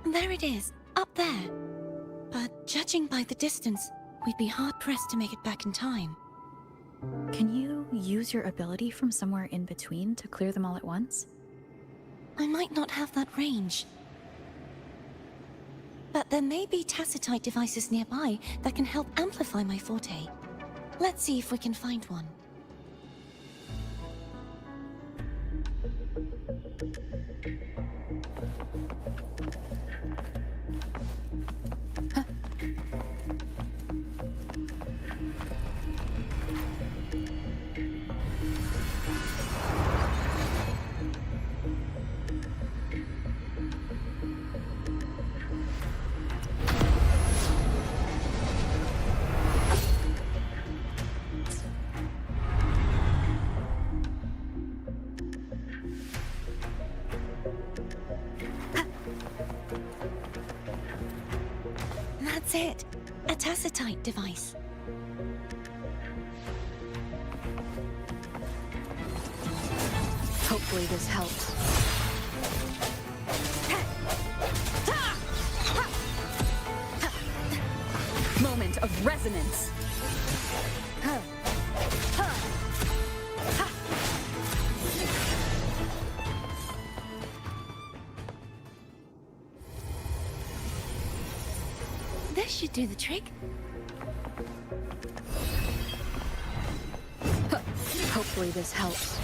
There it is, up there. But judging by the distance, we'd be hard-pressed to make it back in time. Can you use your ability from somewhere in between to clear them all at once? I might not have that range. But there may be tacitite devices nearby that can help amplify my forte. Let's see if we can find one. That's it. A tacitite device. Hopefully this helps. Moment of resonance. This should do the trick. Hopefully this helps.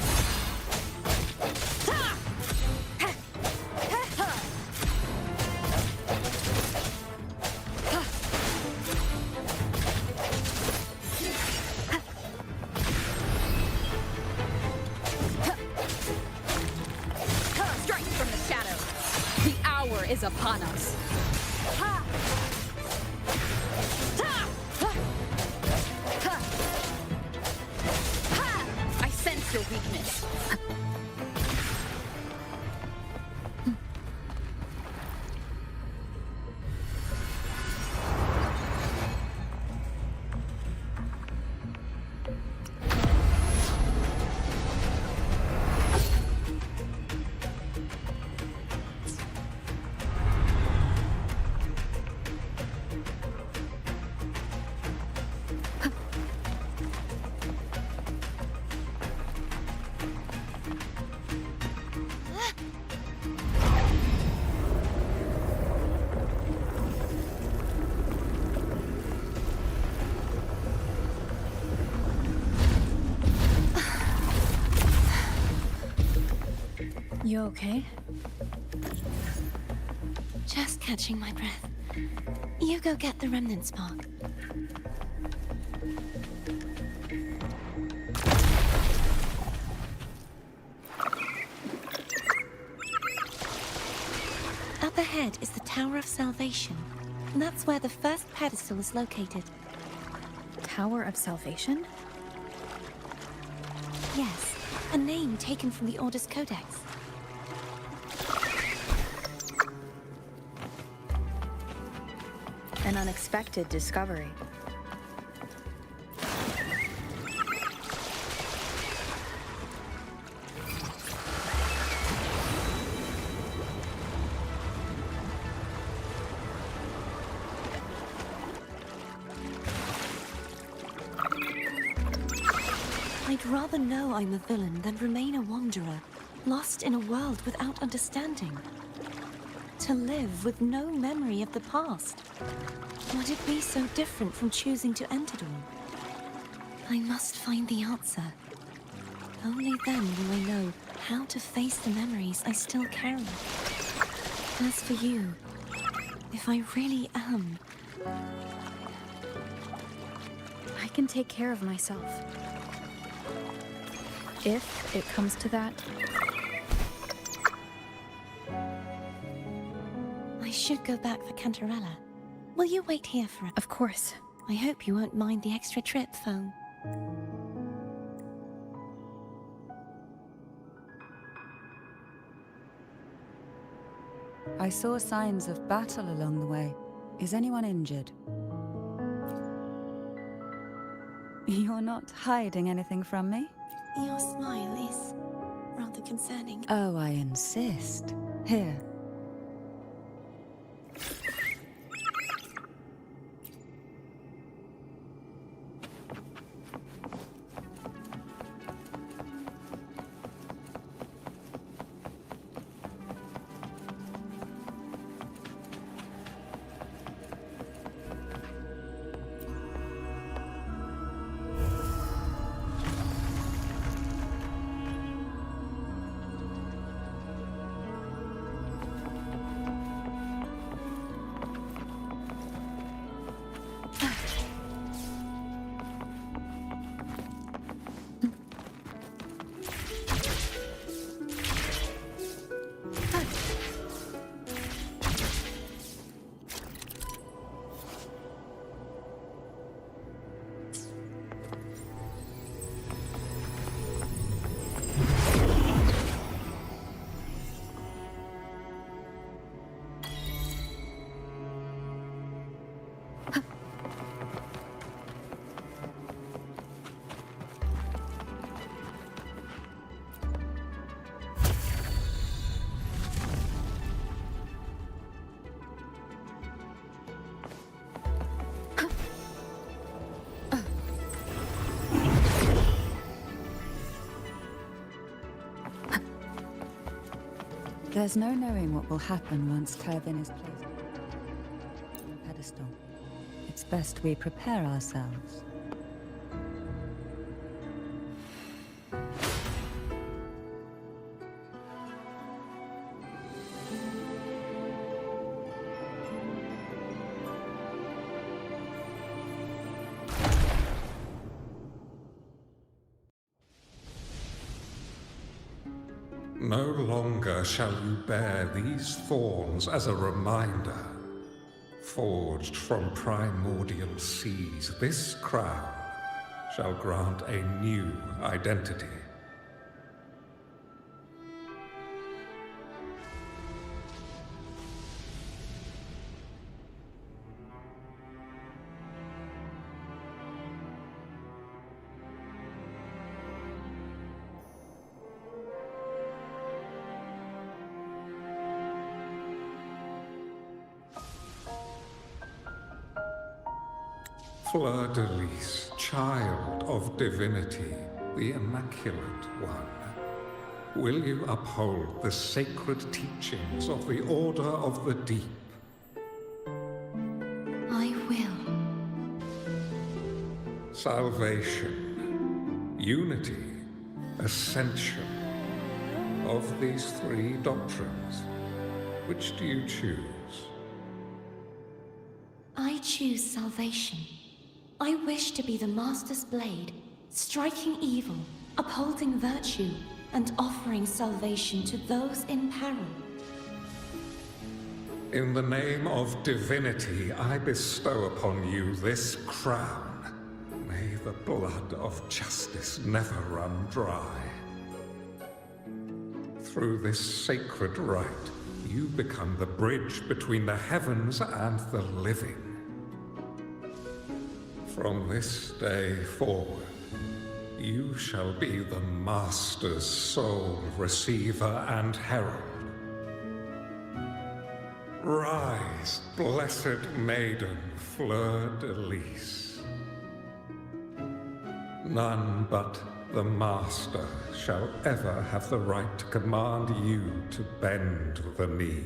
Strike from the shadows. The hour is upon us. I sense your weakness. You okay? Just catching my breath. You go get the remnant spark. Up ahead is the Tower of Salvation. That's where the first pedestal is located. Tower of Salvation? Yes, a name taken from the Order's Codex. An unexpected discovery. I'd rather know I'm a villain than remain a wanderer, lost in a world without understanding. To live with no memory of the past. Would it be so different from choosing to end it all? I must find the answer. Only then will I know how to face the memories I still carry. As for you, if I really am... I can take care of myself. If it comes to that. I should go back for Cantarella. Will you wait here for a... Of course. I hope you won't mind the extra trip, Whne. I saw signs of battle along the way. Is anyone injured? You're not hiding anything from me? Your smile is rather concerning. Oh, I insist. Here. There's no knowing what will happen once Turbin is placed on the pedestal. It's best we prepare ourselves. No longer shall you bear these thorns as a reminder. Forged from primordial seas, this crown shall grant a new identity. Fleur-de-Lis, child of Divinity, the Immaculate One, will you uphold the sacred teachings of the Order of the Deep? I will. Salvation, unity, ascension. Of these three doctrines, which do you choose? I choose salvation. I wish to be the Master's blade, striking evil, upholding virtue, and offering salvation to those in peril. In the name of Divinity, I bestow upon you this crown. May the blood of justice never run dry. Through this sacred rite, you become the bridge between the heavens and the living. From this day forward, you shall be the Master's sole receiver and herald. Rise, blessed maiden, fleur-de-lis. None but the Master shall ever have the right to command you to bend the knee.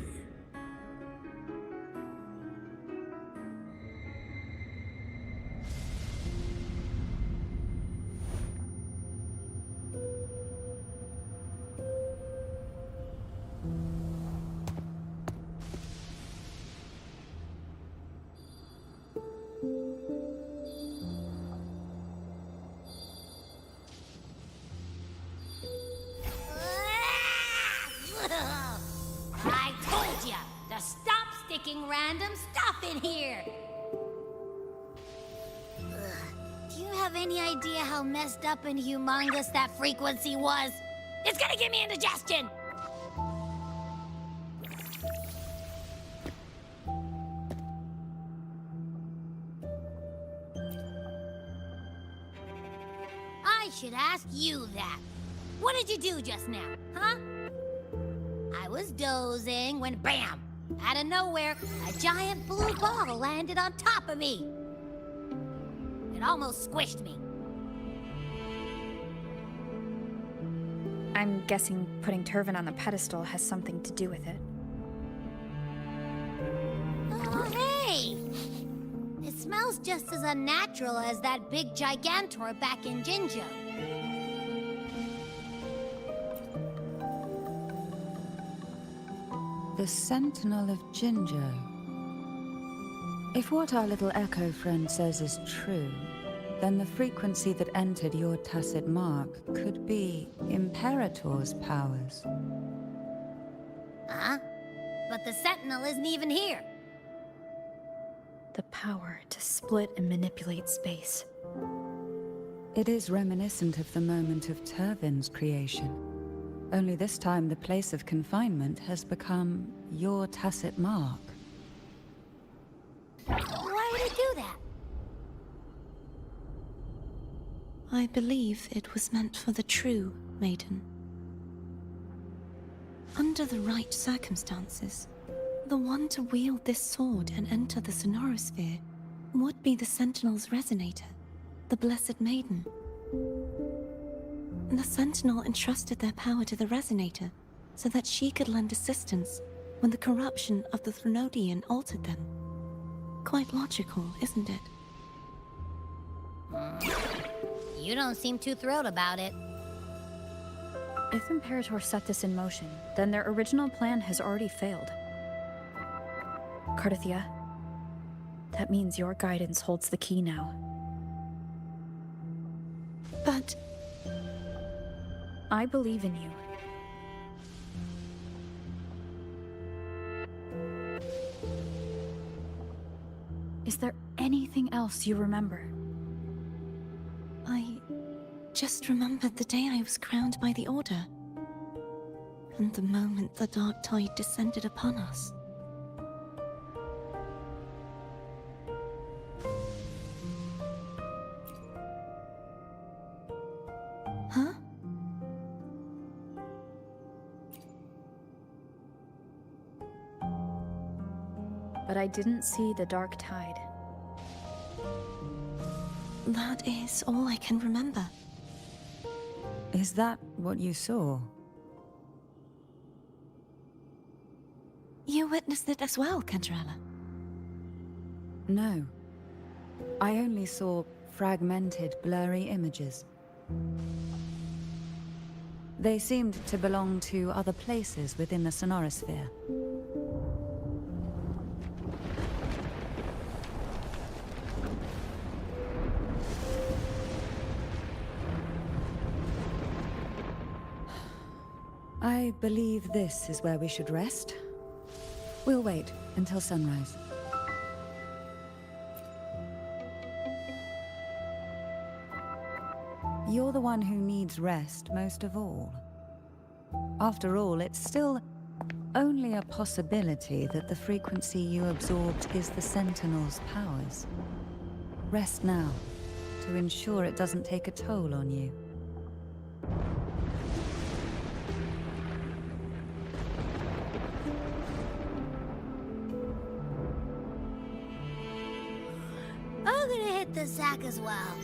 I told ya to stop sticking random stuff in here! Do you have any idea how messed up and humongous that frequency was? It's gonna give me indigestion! I should ask you that. What did you do just now, huh? I was dozing when BAM! Out of nowhere, a giant blue ball landed on top of me. It almost squished me. I'm guessing putting Turvin on the pedestal has something to do with it. Oh, hey! It smells just as unnatural as that big gigantor back in Jinjo. The Sentinel of Jinjo. If what our little echo friend says is true, then the frequency that entered your tacit mark could be Imperator's powers. Huh? But the Sentinel isn't even here. The power to split and manipulate space. It is reminiscent of the moment of Turvin's creation. Only this time the place of confinement has become your tacit mark. Why would it do that? I believe it was meant for the true Maiden. Under the right circumstances, the one to wield this sword and enter the Sonorosphere would be the Sentinel's resonator, the Blessed Maiden. The Sentinel entrusted their power to the Resonator so that she could lend assistance when the corruption of the Threnodian altered them. Quite logical, isn't it? You don't seem too thrilled about it. If Imperator set this in motion, then their original plan has already failed. Cardathia, that means your guidance holds the key now. But I believe in you. Is there anything else you remember? I just remembered the day I was crowned by the Order, and the moment the dark tide descended upon us. Huh? But I didn't see the dark tide. That is all I can remember. Is that what you saw? You witnessed it as well, Cantarella. No. I only saw fragmented, blurry images. They seemed to belong to other places within the sonorosphere. I believe this is where we should rest. We'll wait until sunrise. You're the one who needs rest most of all. After all, it's still only a possibility that the frequency you absorbed is the Sentinel's powers. Rest now, to ensure it doesn't take a toll on you. I'm gonna hit the sack as well.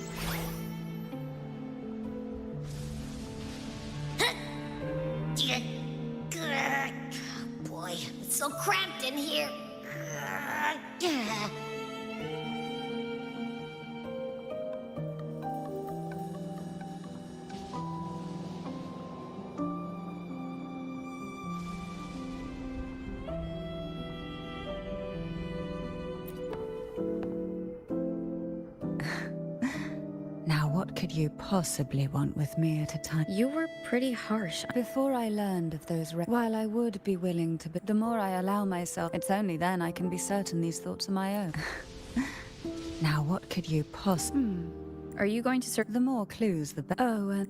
Boy, it's so cramped in here. Now, what could you possibly want with me at a time? You were pretty harsh. Before I learned of those while I would be willing to, but the more I allow myself, it's only then I can be certain these thoughts are my own. Now, what could you Are you going to search? The more clues, the better. Oh,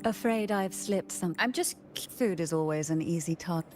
afraid I've slipped some. I'm just... Food is always an easy target.